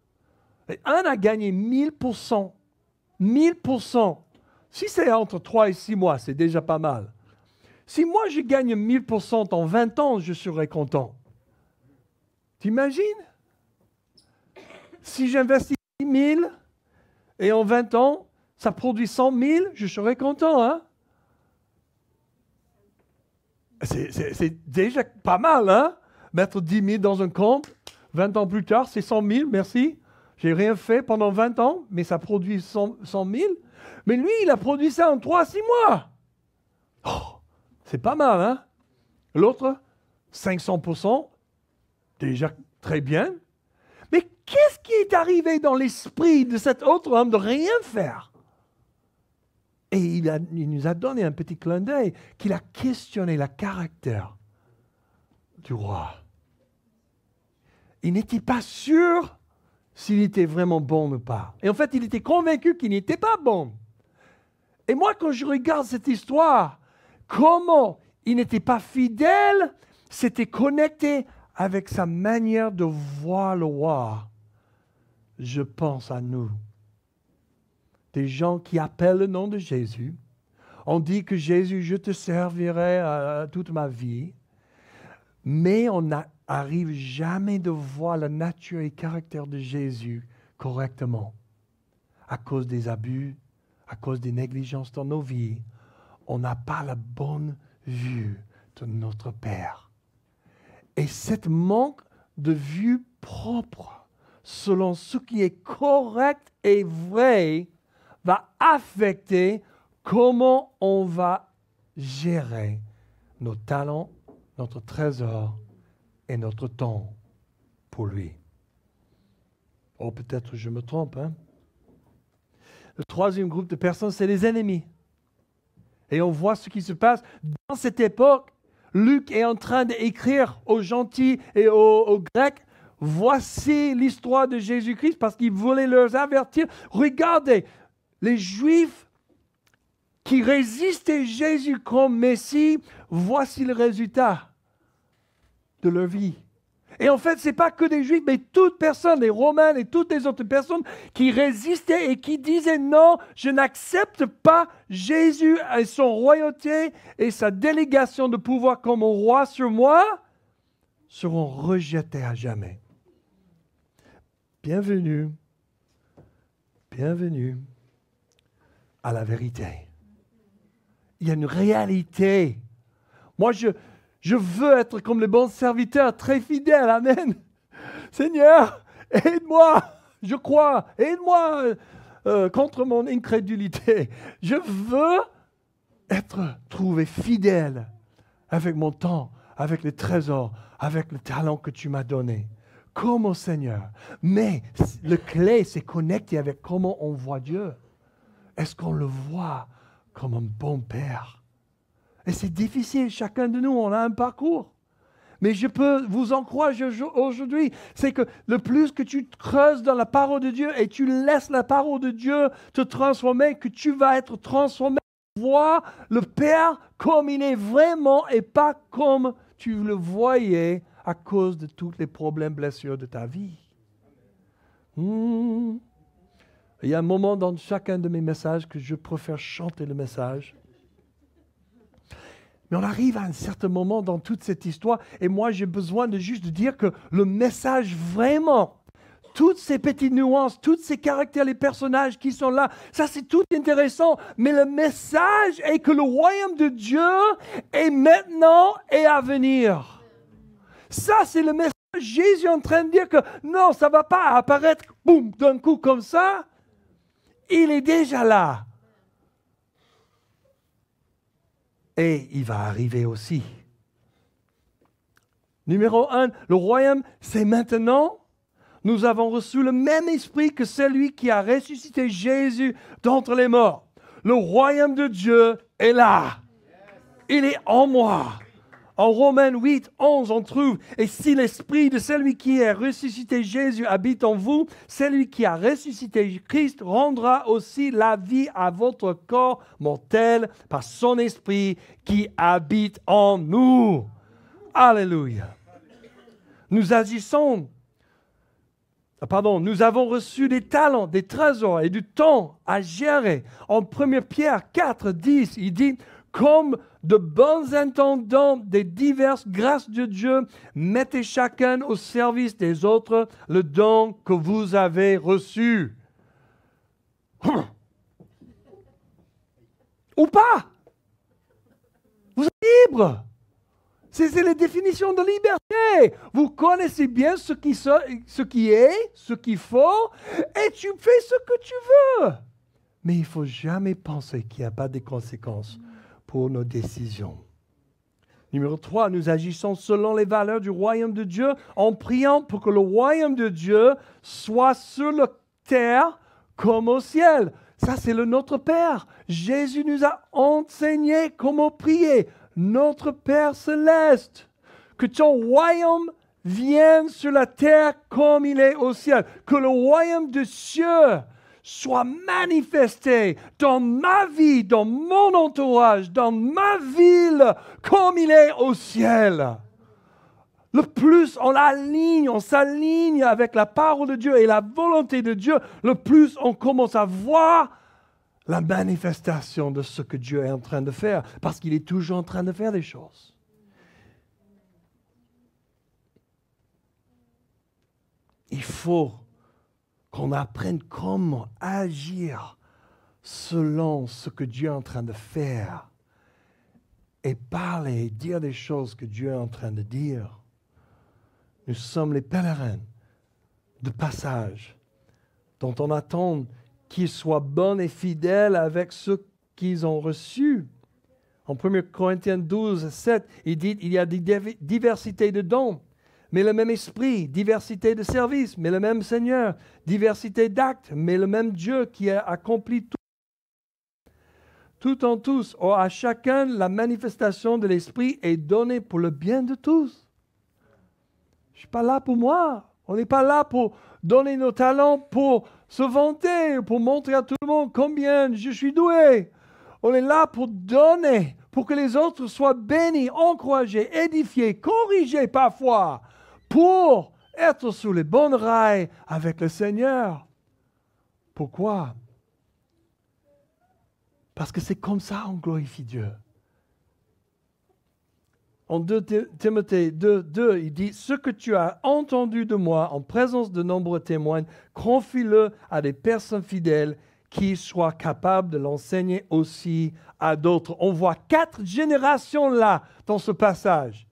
Et un a gagné 1000%. 1000%. Si c'est entre 3 et 6 mois, c'est déjà pas mal. Si moi je gagne 1000% en 20 ans, je serais content. T'imagines? Si j'investis 10 000 et en 20 ans, ça produit 100 000, je serais content, hein? C'est déjà pas mal, hein? Mettre 10 000 dans un compte, 20 ans plus tard, c'est 100 000, merci. J'ai rien fait pendant 20 ans, mais ça produit 100 000. Mais lui, il a produit ça en 3 à 6 mois. Oh, c'est pas mal, hein? L'autre, 500%, déjà très bien. Mais qu'est-ce qui est arrivé dans l'esprit de cet autre homme de rien faire? Et il nous a donné un petit clin d'œil qu'il a questionné le caractère du roi. Il n'était pas sûr s'il était vraiment bon ou pas. Et en fait, il était convaincu qu'il n'était pas bon. Et moi, quand je regarde cette histoire, comment il n'était pas fidèle, c'était connecté avec sa manière de voir le roi. Je pense à nous. Des gens qui appellent le nom de Jésus. On dit que Jésus, je te servirai toute ma vie. Mais on n'arrive jamais de voir la nature et le caractère de Jésus correctement. À cause des abus, à cause des négligences dans nos vies, on n'a pas la bonne vue de notre Père. Et cette manque de vue propre, selon ce qui est correct et vrai, va affecter comment on va gérer nos talents, notre trésor et notre temps pour lui. Oh, peut-être je me trompe, hein? Le troisième groupe de personnes, c'est les ennemis. Et on voit ce qui se passe dans cette époque. Luc est en train d'écrire aux gentils et aux Grecs, voici l'histoire de Jésus-Christ, parce qu'il voulait leur avertir. Regardez, les Juifs qui résistaient Jésus comme Messie, voici le résultat de leur vie. Et en fait, ce n'est pas que des Juifs, mais toute personne, les Romains et toutes les autres personnes qui résistaient et qui disaient non, je n'accepte pas Jésus et son royauté et sa délégation de pouvoir comme roi sur moi, seront rejetés à jamais. Bienvenue, bienvenue à la vérité. Il y a une réalité. Moi, je veux être comme le bon serviteur, très fidèle. Amen. Seigneur, aide-moi. Je crois. Aide-moi contre mon incrédulité. Je veux être trouvé fidèle avec mon temps, avec les trésors, avec le talent que tu m'as donné. Comme au Seigneur. Mais le clé, c'est connecter avec comment on voit Dieu. Est-ce qu'on le voit comme un bon Père? Et c'est difficile, chacun de nous, on a un parcours. Mais je peux vous encourager aujourd'hui, c'est que le plus que tu creuses dans la parole de Dieu et tu laisses la parole de Dieu te transformer, que tu vas être transformé, voir le Père comme il est vraiment et pas comme tu le voyais à cause de tous les problèmes, blessures de ta vie. Il y a un moment dans chacun de mes messages que je préfère chanter le message. Mais on arrive à un certain moment dans toute cette histoire et moi j'ai besoin de juste dire que le message vraiment, toutes ces petites nuances, tous ces caractères, les personnages qui sont là, ça c'est tout intéressant, mais le message est que le royaume de Dieu est maintenant et à venir. Ça c'est le message. Jésus est en train de dire que non, ça ne va pas apparaître boum, d'un coup comme ça. Il est déjà là. Et il va arriver aussi. Numéro 1, le royaume, c'est maintenant. Nous avons reçu le même esprit que celui qui a ressuscité Jésus d'entre les morts. Le royaume de Dieu est là. Il est en moi. En Romains 8, 11, on trouve, et si l'esprit de celui qui a ressuscité Jésus habite en vous, celui qui a ressuscité Christ rendra aussi la vie à votre corps mortel par son esprit qui habite en nous. Alléluia. nous agissons. Nous avons reçu des talents, des trésors et du temps à gérer. En 1 Pierre 4, 10, il dit, comme de bons intendants des diverses grâces de Dieu, mettez chacun au service des autres le don que vous avez reçu. Ou pas. Vous êtes libre. C'est la définition de liberté. Vous connaissez bien ce qui est, ce qu'il faut, et tu fais ce que tu veux. Mais il ne faut jamais penser qu'il n'y a pas de conséquences pour nos décisions. Numéro 3, nous agissons selon les valeurs du royaume de Dieu en priant pour que le royaume de Dieu soit sur la terre comme au ciel. Ça, c'est notre Père. Jésus nous a enseigné comment prier. Notre Père céleste, que ton royaume vienne sur la terre comme il est au ciel. Que le royaume de Dieu soit manifesté dans ma vie, dans mon entourage, dans ma ville, comme il est au ciel. Le plus on s'aligne avec la parole de Dieu et la volonté de Dieu, le plus on commence à voir la manifestation de ce que Dieu est en train de faire, parce qu'il est toujours en train de faire des choses. Il faut qu'on apprenne comment agir selon ce que Dieu est en train de faire et parler et dire des choses que Dieu est en train de dire. Nous sommes les pèlerins de passage dont on attend qu'ils soient bons et fidèles avec ce qu'ils ont reçu. En 1 Corinthiens 12, 7, il dit il y a des diversités de dons, mais le même esprit, diversité de services, mais le même Seigneur, diversité d'actes, mais le même Dieu qui a accompli tout en tous. Or, à chacun, la manifestation de l'esprit est donnée pour le bien de tous. Je ne suis pas là pour moi. On n'est pas là pour donner nos talents pour se vanter, pour montrer à tout le monde combien je suis doué. On est là pour donner, pour que les autres soient bénis, encouragés, édifiés, corrigés parfois, pour être sur les bons rails avec le Seigneur. Pourquoi? Parce que c'est comme ça qu'on glorifie Dieu. En 2 Timothée 2, il dit « Ce que tu as entendu de moi en présence de nombreux témoins, confie-le à des personnes fidèles qui soient capables de l'enseigner aussi à d'autres. » On voit 4 générations là, dans ce passage.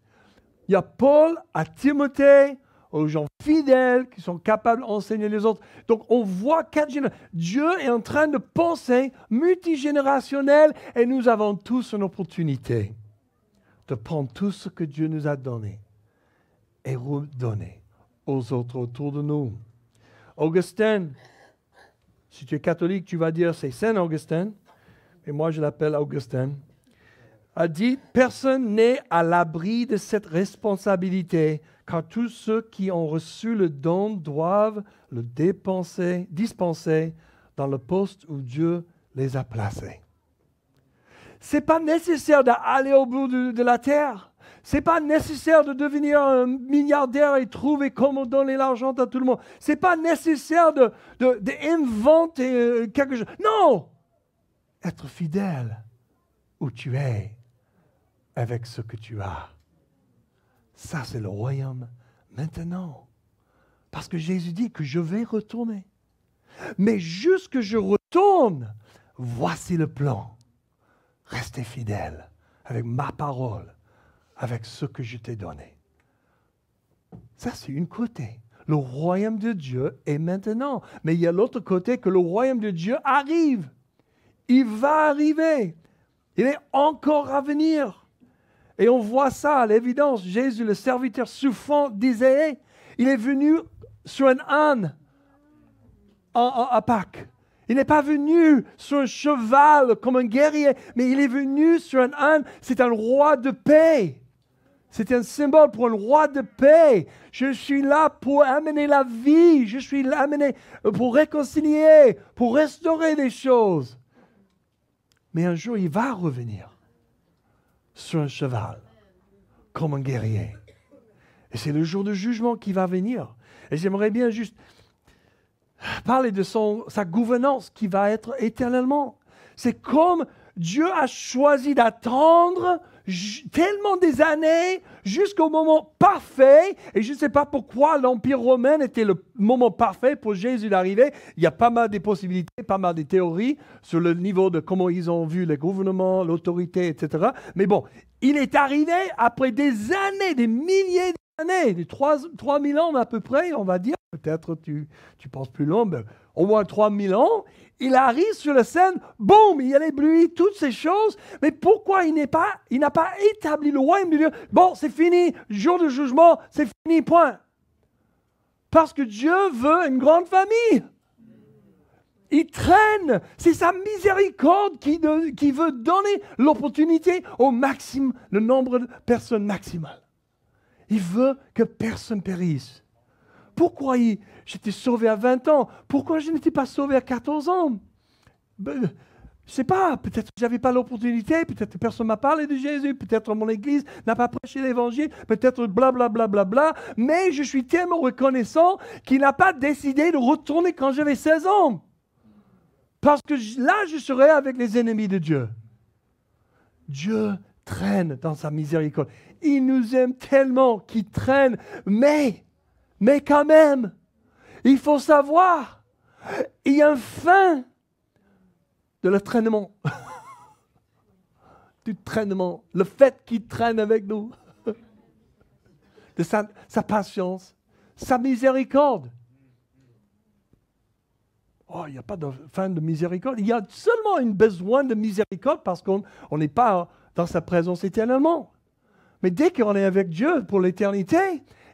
Il y a Paul à Timothée, aux gens fidèles qui sont capables d'enseigner les autres. Donc, on voit 4 générations. Dieu est en train de penser multigénérationnel et nous avons tous une opportunité de prendre tout ce que Dieu nous a donné et redonner aux autres autour de nous. Augustin, si tu es catholique, tu vas dire c'est Saint Augustin, mais moi je l'appelle Augustin, a dit « Personne n'est à l'abri de cette responsabilité, car tous ceux qui ont reçu le don doivent le dispenser dans le poste où Dieu les a placés. » Ce n'est pas nécessaire d'aller au bout de la terre. Ce n'est pas nécessaire de devenir un milliardaire et trouver comment donner l'argent à tout le monde. Ce n'est pas nécessaire d'inventer quelque chose. Non! Être fidèle où tu es avec ce que tu as. Ça, c'est le royaume maintenant. Parce que Jésus dit que je vais retourner. Mais jusque je retourne, voici le plan. Restez fidèle avec ma parole, avec ce que je t'ai donné. Ça, c'est une côté. Le royaume de Dieu est maintenant. Mais il y a l'autre côté que le royaume de Dieu arrive. Il va arriver. Il est encore à venir. Et on voit ça à l'évidence. Jésus, le serviteur souffrant d'Isaïe, il est venu sur un âne à Pâques. Il n'est pas venu sur un cheval comme un guerrier, mais il est venu sur un âne. C'est un roi de paix. C'est un symbole pour un roi de paix. Je suis là pour amener la vie. Je suis là amené pour réconcilier, pour restaurer des choses. Mais un jour, il va revenir sur un cheval comme un guerrier. Et c'est le jour de jugement qui va venir. Et j'aimerais bien juste parler de sa gouvernance qui va être éternellement. C'est comme Dieu a choisi d'attendre tellement des années jusqu'au moment parfait. Et je ne sais pas pourquoi l'Empire romain était le moment parfait pour Jésus d'arriver. Il y a pas mal de possibilités, pas mal de théories sur le niveau de comment ils ont vu le gouvernement, l'autorité, etc. Mais bon, il est arrivé après des années, des milliers d'années, des 3000 ans à peu près, on va dire. Peut-être tu penses plus long, mais au moins 3000 ans. Il arrive sur la scène, boum, il y a les bruits, toutes ces choses. Mais pourquoi il n'a pas établi le royaume de Dieu? Bon, c'est fini, jour de jugement, c'est fini, point. Parce que Dieu veut une grande famille. Il traîne, c'est sa miséricorde qui veut donner l'opportunité au maximum, le nombre de personnes maximal. Il veut que personne périsse. Pourquoi j'étais sauvé à 20 ans? Pourquoi je n'étais pas sauvé à 14 ans? Je ne sais pas, peut-être que je n'avais pas l'opportunité, peut-être que personne ne m'a parlé de Jésus, peut-être mon église n'a pas prêché l'évangile, peut-être blablabla, bla, bla, bla, mais je suis tellement reconnaissant qu'il n'a pas décidé de retourner quand j'avais 16 ans. Parce que là, je serais avec les ennemis de Dieu. Dieu traîne dans sa miséricorde. Il nous aime tellement qu'il traîne, mais quand même, il faut savoir, il y a une fin de le traînement. Du traînement, le fait qu'il traîne avec nous, de sa patience, sa miséricorde. Oh, il n'y a pas de fin de miséricorde. Il y a seulement un besoin de miséricorde parce qu'on n'est pas dans sa présence éternellement. Mais dès qu'on est avec Dieu pour l'éternité,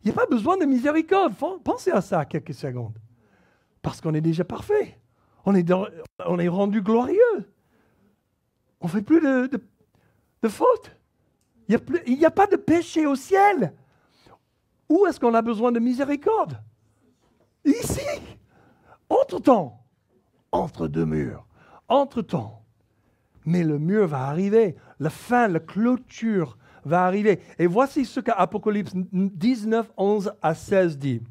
il n'y a pas besoin de miséricorde. Pensez à ça quelques secondes. Parce qu'on est déjà parfait. On est rendu glorieux. On ne fait plus de faute. Il n'y a pas de péché au ciel. Où est-ce qu'on a besoin de miséricorde? Ici. Entre-temps. Entre deux murs. Entre-temps. Mais le mur va arriver. La fin, la clôture va arriver. Et voici ce qu'Apocalypse 19, 11 à 16 dit.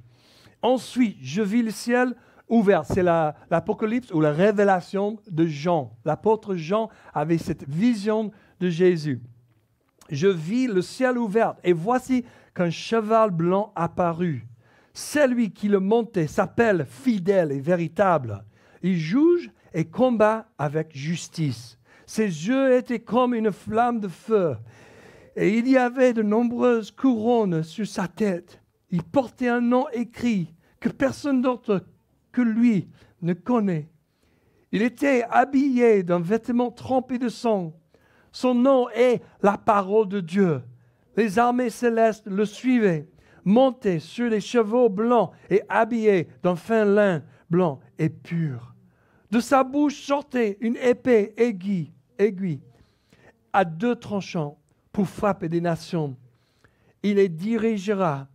Ensuite, je vis le ciel ouvert. C'est l'Apocalypse ou la révélation de Jean. L'apôtre Jean avait cette vision de Jésus. Je vis le ciel ouvert et voici qu'un cheval blanc apparut. Celui qui le montait s'appelle fidèle et véritable. Il juge et combat avec justice. Ses yeux étaient comme une flamme de feu. Et il y avait de nombreuses couronnes sur sa tête. Il portait un nom écrit que personne d'autre que lui ne connaît. Il était habillé d'un vêtement trempé de sang. Son nom est la parole de Dieu. Les armées célestes le suivaient, montés sur des chevaux blancs et habillés d'un fin lin blanc et pur. De sa bouche sortait une épée aiguë, à deux tranchants, pour frapper des nations. Il les dirigera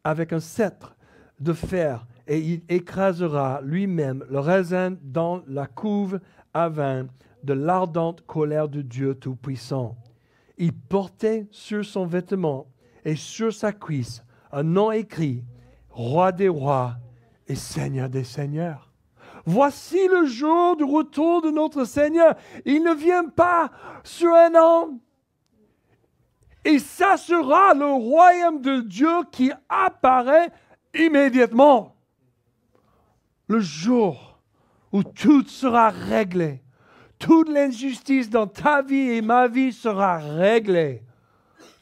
avec un sceptre de fer et il écrasera lui-même le raisin dans la couve à vin de l'ardente colère de Dieu Tout-Puissant. Il portait sur son vêtement et sur sa cuisse un nom écrit, Roi des rois et Seigneur des seigneurs. Voici le jour du retour de notre Seigneur. Il ne vient pas sur un an. Et ça sera le royaume de Dieu qui apparaît immédiatement. Le jour où tout sera réglé. Toute l'injustice dans ta vie et ma vie sera réglée.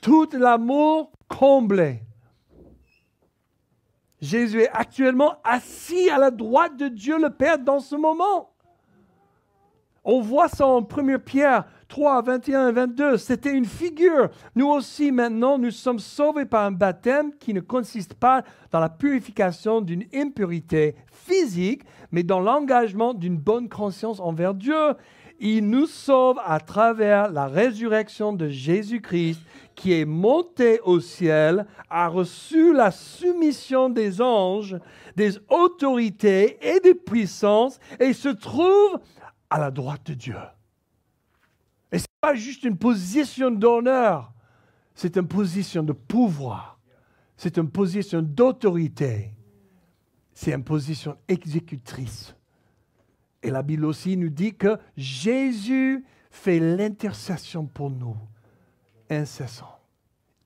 Tout l'amour comblé. Jésus est actuellement assis à la droite de Dieu le Père dans ce moment. On voit ça en 1 Pierre 3, 21 et 22. C'était une figure. Nous aussi, maintenant, nous sommes sauvés par un baptême qui ne consiste pas dans la purification d'une impurité physique, mais dans l'engagement d'une bonne conscience envers Dieu. Il nous sauve à travers la résurrection de Jésus-Christ qui est monté au ciel, a reçu la soumission des anges, des autorités et des puissances et se trouve à la droite de Dieu. Et ce n'est pas juste une position d'honneur, c'est une position de pouvoir. C'est une position d'autorité. C'est une position exécutrice. Et la Bible aussi nous dit que Jésus fait l'intercession pour nous, incessant.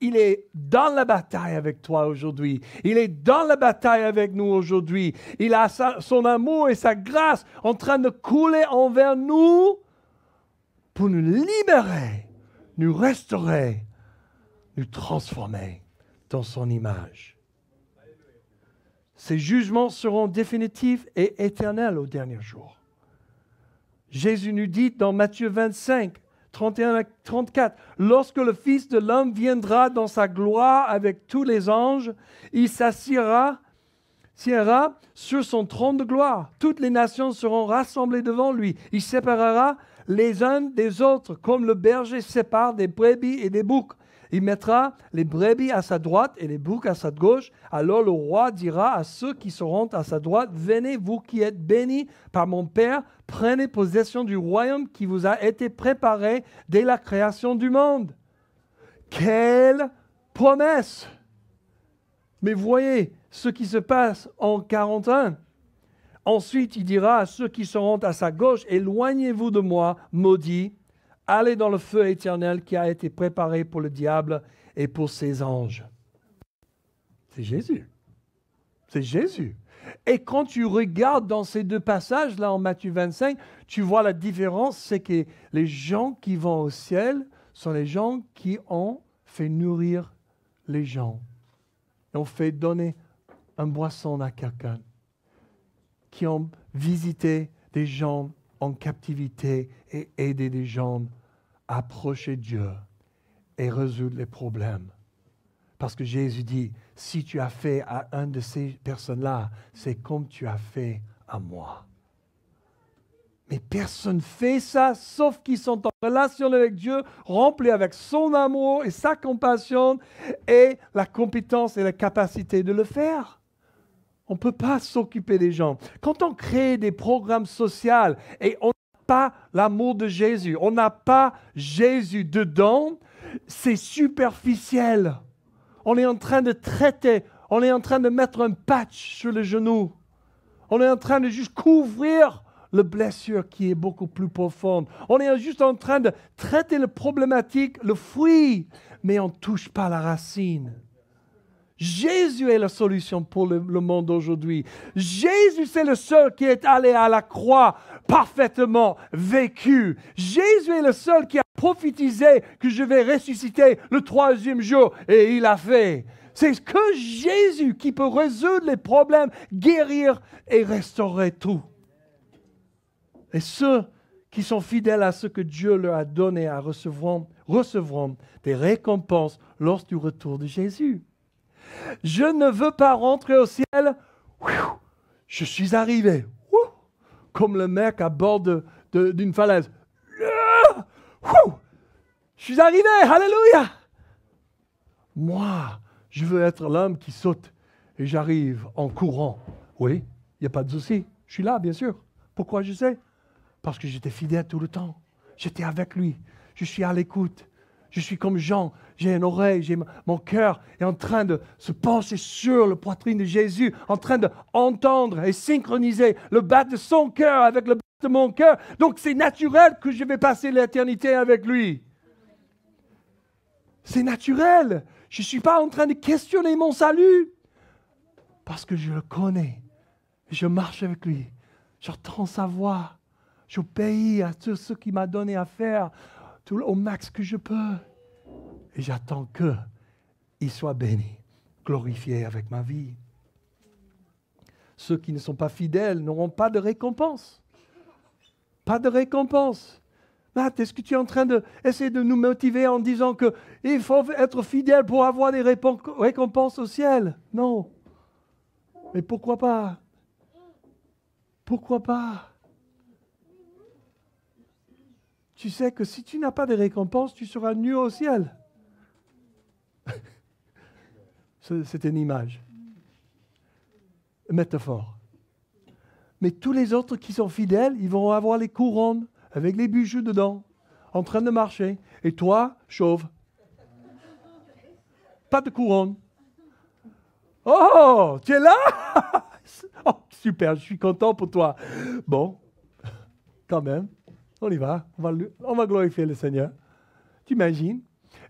Il est dans la bataille avec toi aujourd'hui. Il est dans la bataille avec nous aujourd'hui. Il a son amour et sa grâce en train de couler envers nous pour nous libérer, nous restaurer, nous transformer dans son image. Ces jugements seront définitifs et éternels au dernier jour. Jésus nous dit dans Matthieu 25, 31 à 34, « Lorsque le Fils de l'homme viendra dans sa gloire avec tous les anges, il s'assiera sur son trône de gloire. Toutes les nations seront rassemblées devant lui. Il séparera les uns des autres, comme le berger sépare des brebis et des boucs. Il mettra les brebis à sa droite et les boucs à sa gauche. Alors le roi dira à ceux qui seront à sa droite, « Venez, vous qui êtes bénis par mon Père, prenez possession du royaume qui vous a été préparé dès la création du monde. » Quelle promesse! Mais voyez ce qui se passe en 41. Ensuite, il dira à ceux qui seront à sa gauche, « Éloignez-vous de moi, maudits. Allez dans le feu éternel qui a été préparé pour le diable et pour ses anges. » C'est Jésus. C'est Jésus. Et quand tu regardes dans ces deux passages-là en Matthieu 25, tu vois la différence, c'est que les gens qui vont au ciel sont les gens qui ont fait nourrir les gens. Ils ont fait donner un boisson à quelqu'un. Qui ont visité des gens en captivité et aidé des gens à approcher Dieu et résoudre les problèmes. Parce que Jésus dit, si tu as fait à un de ces personnes-là, c'est comme tu as fait à moi. Mais personne ne fait ça, sauf qu'ils sont en relation avec Dieu, remplis avec son amour et sa compassion et la compétence et la capacité de le faire. On ne peut pas s'occuper des gens. Quand on crée des programmes sociaux et on n'a pas l'amour de Jésus, on n'a pas Jésus dedans, c'est superficiel. On est en train de traiter, on est en train de mettre un patch sur le genou. On est en train de juste couvrir la blessure qui est beaucoup plus profonde. On est juste en train de traiter la problématique, le fruit, mais on ne touche pas la racine. Jésus est la solution pour le monde d'aujourd'hui. Jésus, c'est le seul qui est allé à la croix parfaitement vécu. Jésus est le seul qui a prophétisé que je vais ressusciter le 3e jour. Et il a fait. C'est que Jésus qui peut résoudre les problèmes, guérir et restaurer tout. Et ceux qui sont fidèles à ce que Dieu leur a donné recevront des récompenses lors du retour de Jésus. Je ne veux pas rentrer au ciel. Je suis arrivé. Comme le mec à bord d'une falaise. Je suis arrivé. Alléluia. Moi, je veux être l'homme qui saute et j'arrive en courant. Oui, il n'y a pas de souci. Je suis là, bien sûr. Pourquoi je sais? Parce que j'étais fidèle tout le temps. J'étais avec lui. Je suis à l'écoute. Je suis comme Jean, j'ai une oreille, mon cœur est en train de se pencher sur la poitrine de Jésus, en train d'entendre et synchroniser le battre de son cœur avec le battre de mon cœur. Donc c'est naturel que je vais passer l'éternité avec lui. C'est naturel. Je ne suis pas en train de questionner mon salut parce que je le connais. Je marche avec lui. J'entends sa voix. J'obéis à tout ce qu'il m'a donné à faire. Au max que je peux. Et j'attends qu'il soit béni, glorifié avec ma vie. Ceux qui ne sont pas fidèles n'auront pas de récompense. Pas de récompense. Matt, est-ce que tu es en train d'essayer de nous motiver en disant qu'il faut être fidèle pour avoir des récompenses au ciel? Non. Mais pourquoi pas? Pourquoi pas? Tu sais que si tu n'as pas de récompense, tu seras nu au ciel. C'est une image, une métaphore. Mais tous les autres qui sont fidèles, ils vont avoir les couronnes avec les bijoux dedans, en train de marcher. Et toi, chauve. Pas de couronne. Oh, tu es là? Oh, super, je suis content pour toi. Bon, quand même, on y va. On va glorifier le Seigneur. Tu imagines?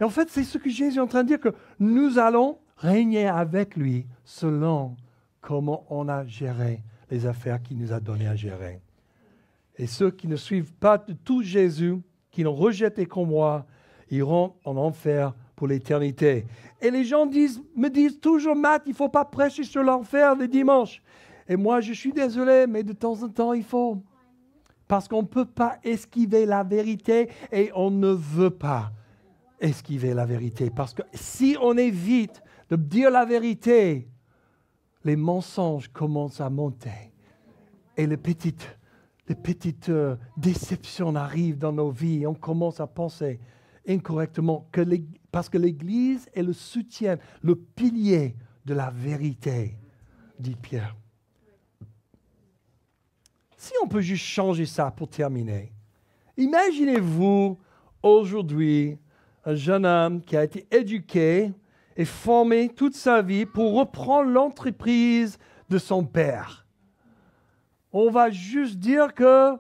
Et en fait, c'est ce que Jésus est en train de dire, que nous allons régner avec lui selon comment on a géré les affaires qu'il nous a donné à gérer. Et ceux qui ne suivent pas de tout Jésus, qui l'ont rejeté comme moi, iront en enfer pour l'éternité. Et les gens me disent toujours, Matt, il ne faut pas prêcher sur l'enfer le dimanche. Et moi, je suis désolé, mais de temps en temps, il faut. Parce qu'on ne peut pas esquiver la vérité et on ne veut pas esquiver la vérité. Parce que si on évite de dire la vérité, les mensonges commencent à monter. Et les petites déceptions arrivent dans nos vies et on commence à penser incorrectement parce que l'Église est le soutien, le pilier de la vérité, dit Pierre. Si on peut juste changer ça pour terminer. Imaginez-vous aujourd'hui un jeune homme qui a été éduqué et formé toute sa vie pour reprendre l'entreprise de son père. On va juste dire que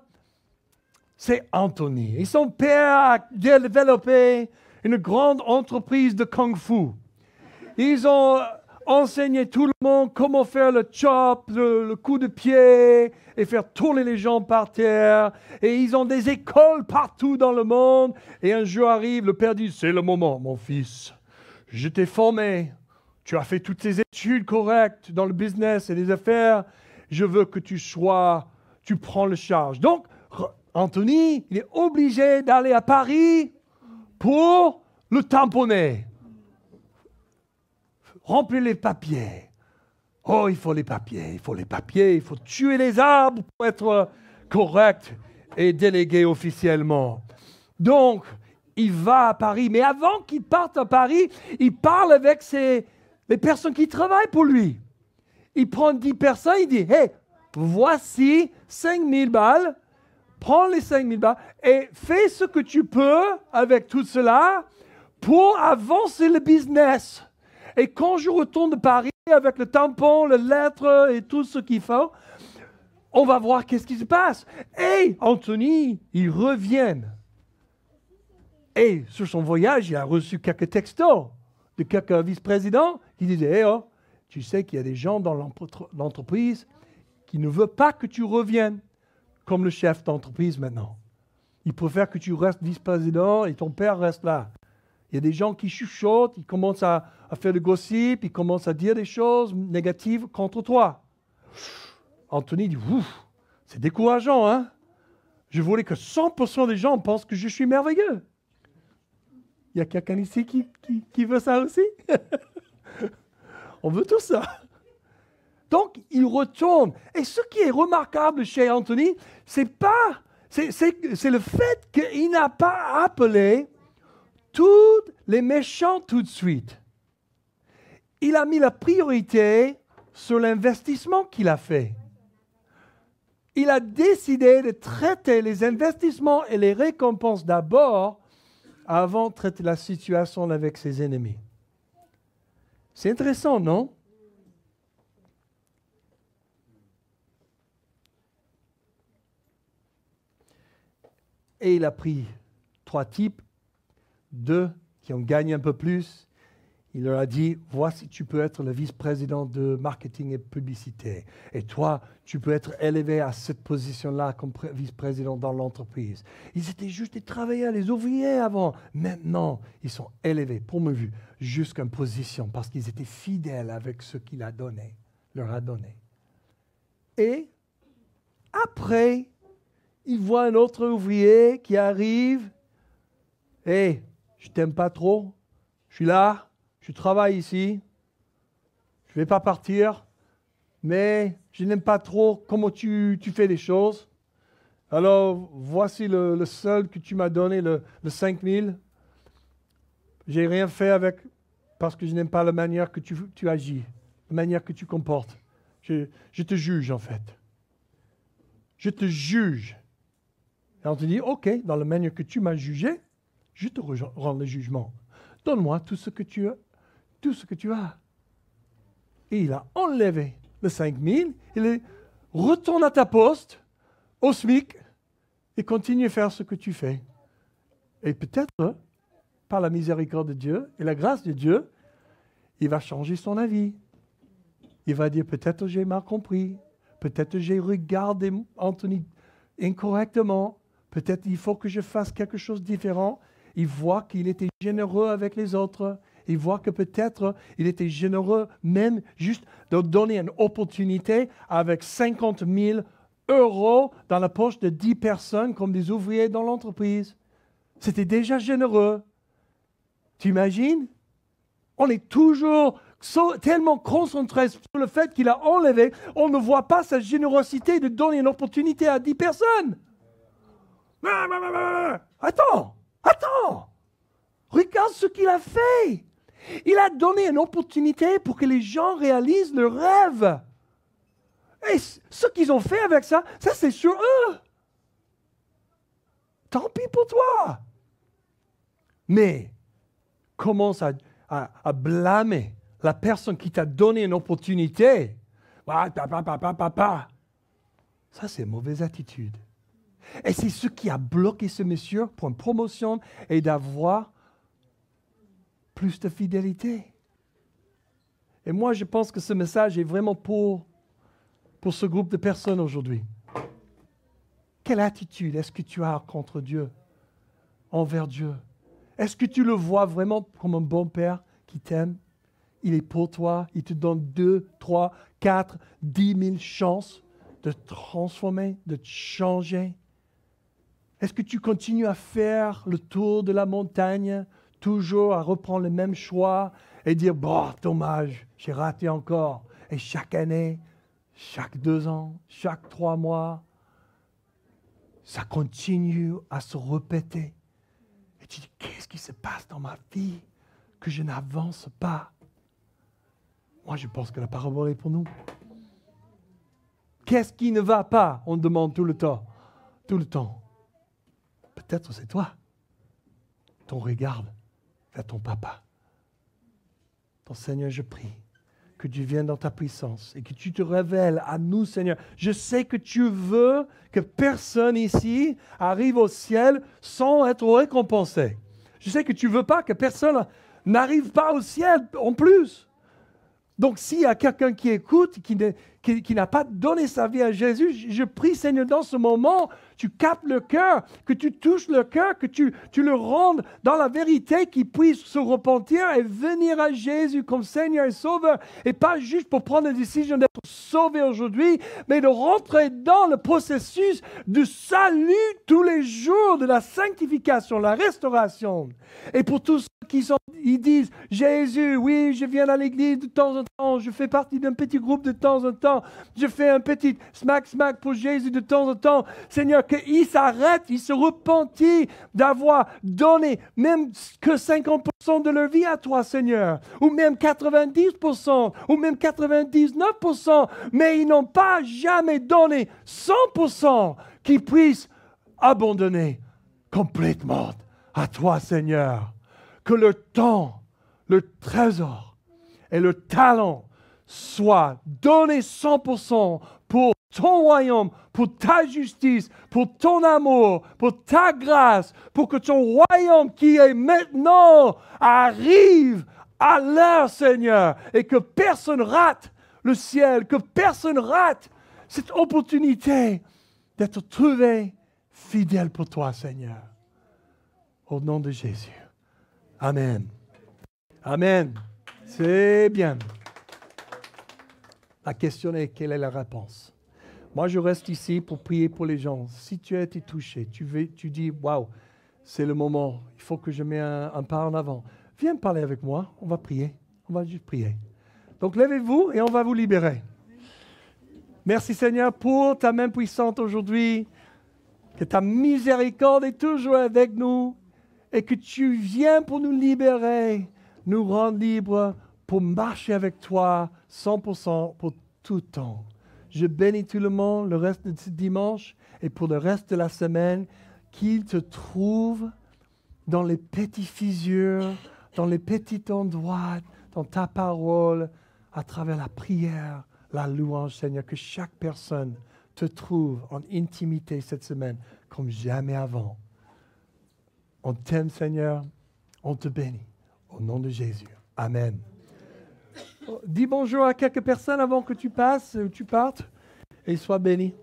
c'est Anthony. Et son père a développé une grande entreprise de kung-fu. Ils ont enseigné tout le monde comment faire le chop, le coup de pied, et faire tourner les gens par terre. Et ils ont des écoles partout dans le monde. Et un jour arrive, le père dit, c'est le moment, mon fils. Je t'ai formé. Tu as fait toutes tes études correctes dans le business et les affaires. Je veux que tu prends le charge. Donc, Anthony, il est obligé d'aller à Paris pour le tamponner. Remplir les papiers. Oh, il faut les papiers, il faut tuer les arbres pour être correct et délégué officiellement. Donc, il va à Paris. Mais avant qu'il parte à Paris, il parle avec les personnes qui travaillent pour lui. Il prend 10 personnes, il dit, hey, voici 5000 balles, prends les 5000 balles et fais ce que tu peux avec tout cela pour avancer le business. Et quand je retourne de Paris avec le tampon, les lettres et tout ce qu'il faut, on va voir qu'est-ce qui se passe. Et Anthony, il revient. Et sur son voyage, il a reçu quelques textos de quelques vice-présidents qui disaient, hey, oh, tu sais qu'il y a des gens dans l'entreprise qui ne veulent pas que tu reviennes comme le chef d'entreprise maintenant. Ils préfèrent que tu restes vice-président et ton père reste là. Il y a des gens qui chuchotent, ils commencent à faire du gossip, ils commencent à dire des choses négatives contre toi. Anthony dit, ouf, c'est décourageant, hein? Je voulais que 100% des gens pensent que je suis merveilleux. Il y a quelqu'un ici qui veut ça aussi? On veut tout ça. Donc, il retourne. Et ce qui est remarquable chez Anthony, c'est le fait qu'il n'a pas appelé tous les méchants tout de suite. Il a mis la priorité sur l'investissement qu'il a fait. Il a décidé de traiter les investissements et les récompenses d'abord avant de traiter la situation avec ses ennemis. C'est intéressant, non? Et il a pris 3 types, 2 qui ont gagné un peu plus. Il leur a dit, voici, tu peux être le vice-président de marketing et publicité. Et toi, tu peux être élevé à cette position-là comme vice-président dans l'entreprise. Ils étaient juste des travailleurs, les ouvriers avant. Maintenant, ils sont élevés, promus, jusqu'à une position parce qu'ils étaient fidèles avec ce qu'il a donné, leur a donné. Et après, ils voient un autre ouvrier qui arrive. Hey, je t'aime pas trop, je suis là. Je travaille ici, je ne vais pas partir, mais je n'aime pas trop comment tu fais les choses. Alors, voici le seul que tu m'as donné, le 5000. Je n'ai rien fait avec, parce que je n'aime pas la manière que tu agis, la manière que tu comportes. Je te juge, en fait. Je te juge. Et on te dit, OK, dans la manière que tu m'as jugé, je te rends le jugement. Donne-moi tout ce que tu as. Et il a enlevé le 5 000. Il est retourne à ta poste, au SMIC, et continue à faire ce que tu fais. Et peut-être, par la miséricorde de Dieu et la grâce de Dieu, il va changer son avis. Il va dire, peut-être j'ai mal compris. Peut-être j'ai regardé Anthony incorrectement. Peut-être il faut que je fasse quelque chose de différent. Il voit qu'il était généreux avec les autres. Il voit que peut-être il était généreux même juste de donner une opportunité avec 50 000 € dans la poche de 10 personnes comme des ouvriers dans l'entreprise. C'était déjà généreux. Tu imagines? On est toujours tellement concentré sur le fait qu'il a enlevé, on ne voit pas sa générosité de donner une opportunité à 10 personnes. Attends. Regarde ce qu'il a fait. Il a donné une opportunité pour que les gens réalisent leurs rêves. Et ce qu'ils ont fait avec ça, c'est sur eux. Tant pis pour toi. Mais commence à blâmer la personne qui t'a donné une opportunité. Ça, c'est une mauvaise attitude. Et c'est ce qui a bloqué ce monsieur pour une promotion et d'avoir plus de fidélité. Et moi, je pense que ce message est vraiment pour ce groupe de personnes aujourd'hui. Quelle attitude est-ce que tu as contre Dieu, envers Dieu? Est-ce que tu le vois vraiment comme un bon père qui t'aime? Il est pour toi, il te donne 2, 3, 4, 10 000 chances de te transformer, de te changer. Est-ce que tu continues à faire le tour de la montagne, toujours à reprendre le même choix et dire, bon, dommage, j'ai raté encore. Et chaque année, chaque 2 ans, chaque 3 mois, ça continue à se répéter. Et tu dis, qu'est-ce qui se passe dans ma vie que je n'avance pas? Moi, je pense que la parabole est pour nous. Qu'est-ce qui ne va pas? On demande tout le temps. Tout le temps. Peut-être c'est toi. Ton regard vers ton papa. Ton Seigneur, je prie que tu viennes dans ta puissance et que tu te révèles à nous, Seigneur. Je sais que tu veux que personne ici arrive au ciel sans être récompensé. Je sais que tu ne veux pas que personne n'arrive pas au ciel en plus. Donc, s'il y a quelqu'un qui écoute, qui n'a pas donné sa vie à Jésus, je prie, Seigneur, dans ce moment, tu captes le cœur, que tu touches le cœur, que tu le rendes dans la vérité, qu'il puisse se repentir et venir à Jésus comme Seigneur et Sauveur. Et pas juste pour prendre la décision d'être sauvé aujourd'hui, mais de rentrer dans le processus du salut tous les jours, de la sanctification, la restauration. Et pour tous ceux ils disent, Jésus, oui, je viens à l'église de temps en temps, je fais partie d'un petit groupe de temps en temps, je fais un petit smack pour Jésus de temps en temps. Seigneur, qu'ils s'arrêtent, ils se repentent d'avoir donné même que 50% de leur vie à toi, Seigneur, ou même 90%, ou même 99%, mais ils n'ont pas jamais donné 100%, qu'ils puissent abandonner complètement à toi, Seigneur. Que le temps, le trésor et le talent soient donnés 100% pour ton royaume, pour ta justice, pour ton amour, pour ta grâce, pour que ton royaume qui est maintenant arrive à l'heure, Seigneur, et que personne rate le ciel, que personne rate cette opportunité d'être trouvé fidèle pour toi, Seigneur. Au nom de Jésus. Amen. Amen. C'est bien. La question est, quelle est la réponse? Moi, je reste ici pour prier pour les gens. Si tu as été touché, tu dis, waouh, c'est le moment, il faut que je mette un pas en avant. Viens parler avec moi, on va prier. On va juste prier. Donc, levez-vous et on va vous libérer. Merci Seigneur pour ta main puissante aujourd'hui, que ta miséricorde est toujours avec nous. Et que tu viens pour nous libérer, nous rendre libres pour marcher avec toi 100% pour tout temps. Je bénis tout le monde le reste de ce dimanche et pour le reste de la semaine, qu'il te trouve dans les petites fissures, dans les petits endroits, dans ta parole, à travers la prière, la louange, Seigneur, que chaque personne te trouve en intimité cette semaine comme jamais avant. On t'aime, Seigneur. On te bénit. Au nom de Jésus. Amen. Dis bonjour à quelques personnes avant que tu passes ou tu partes et sois béni.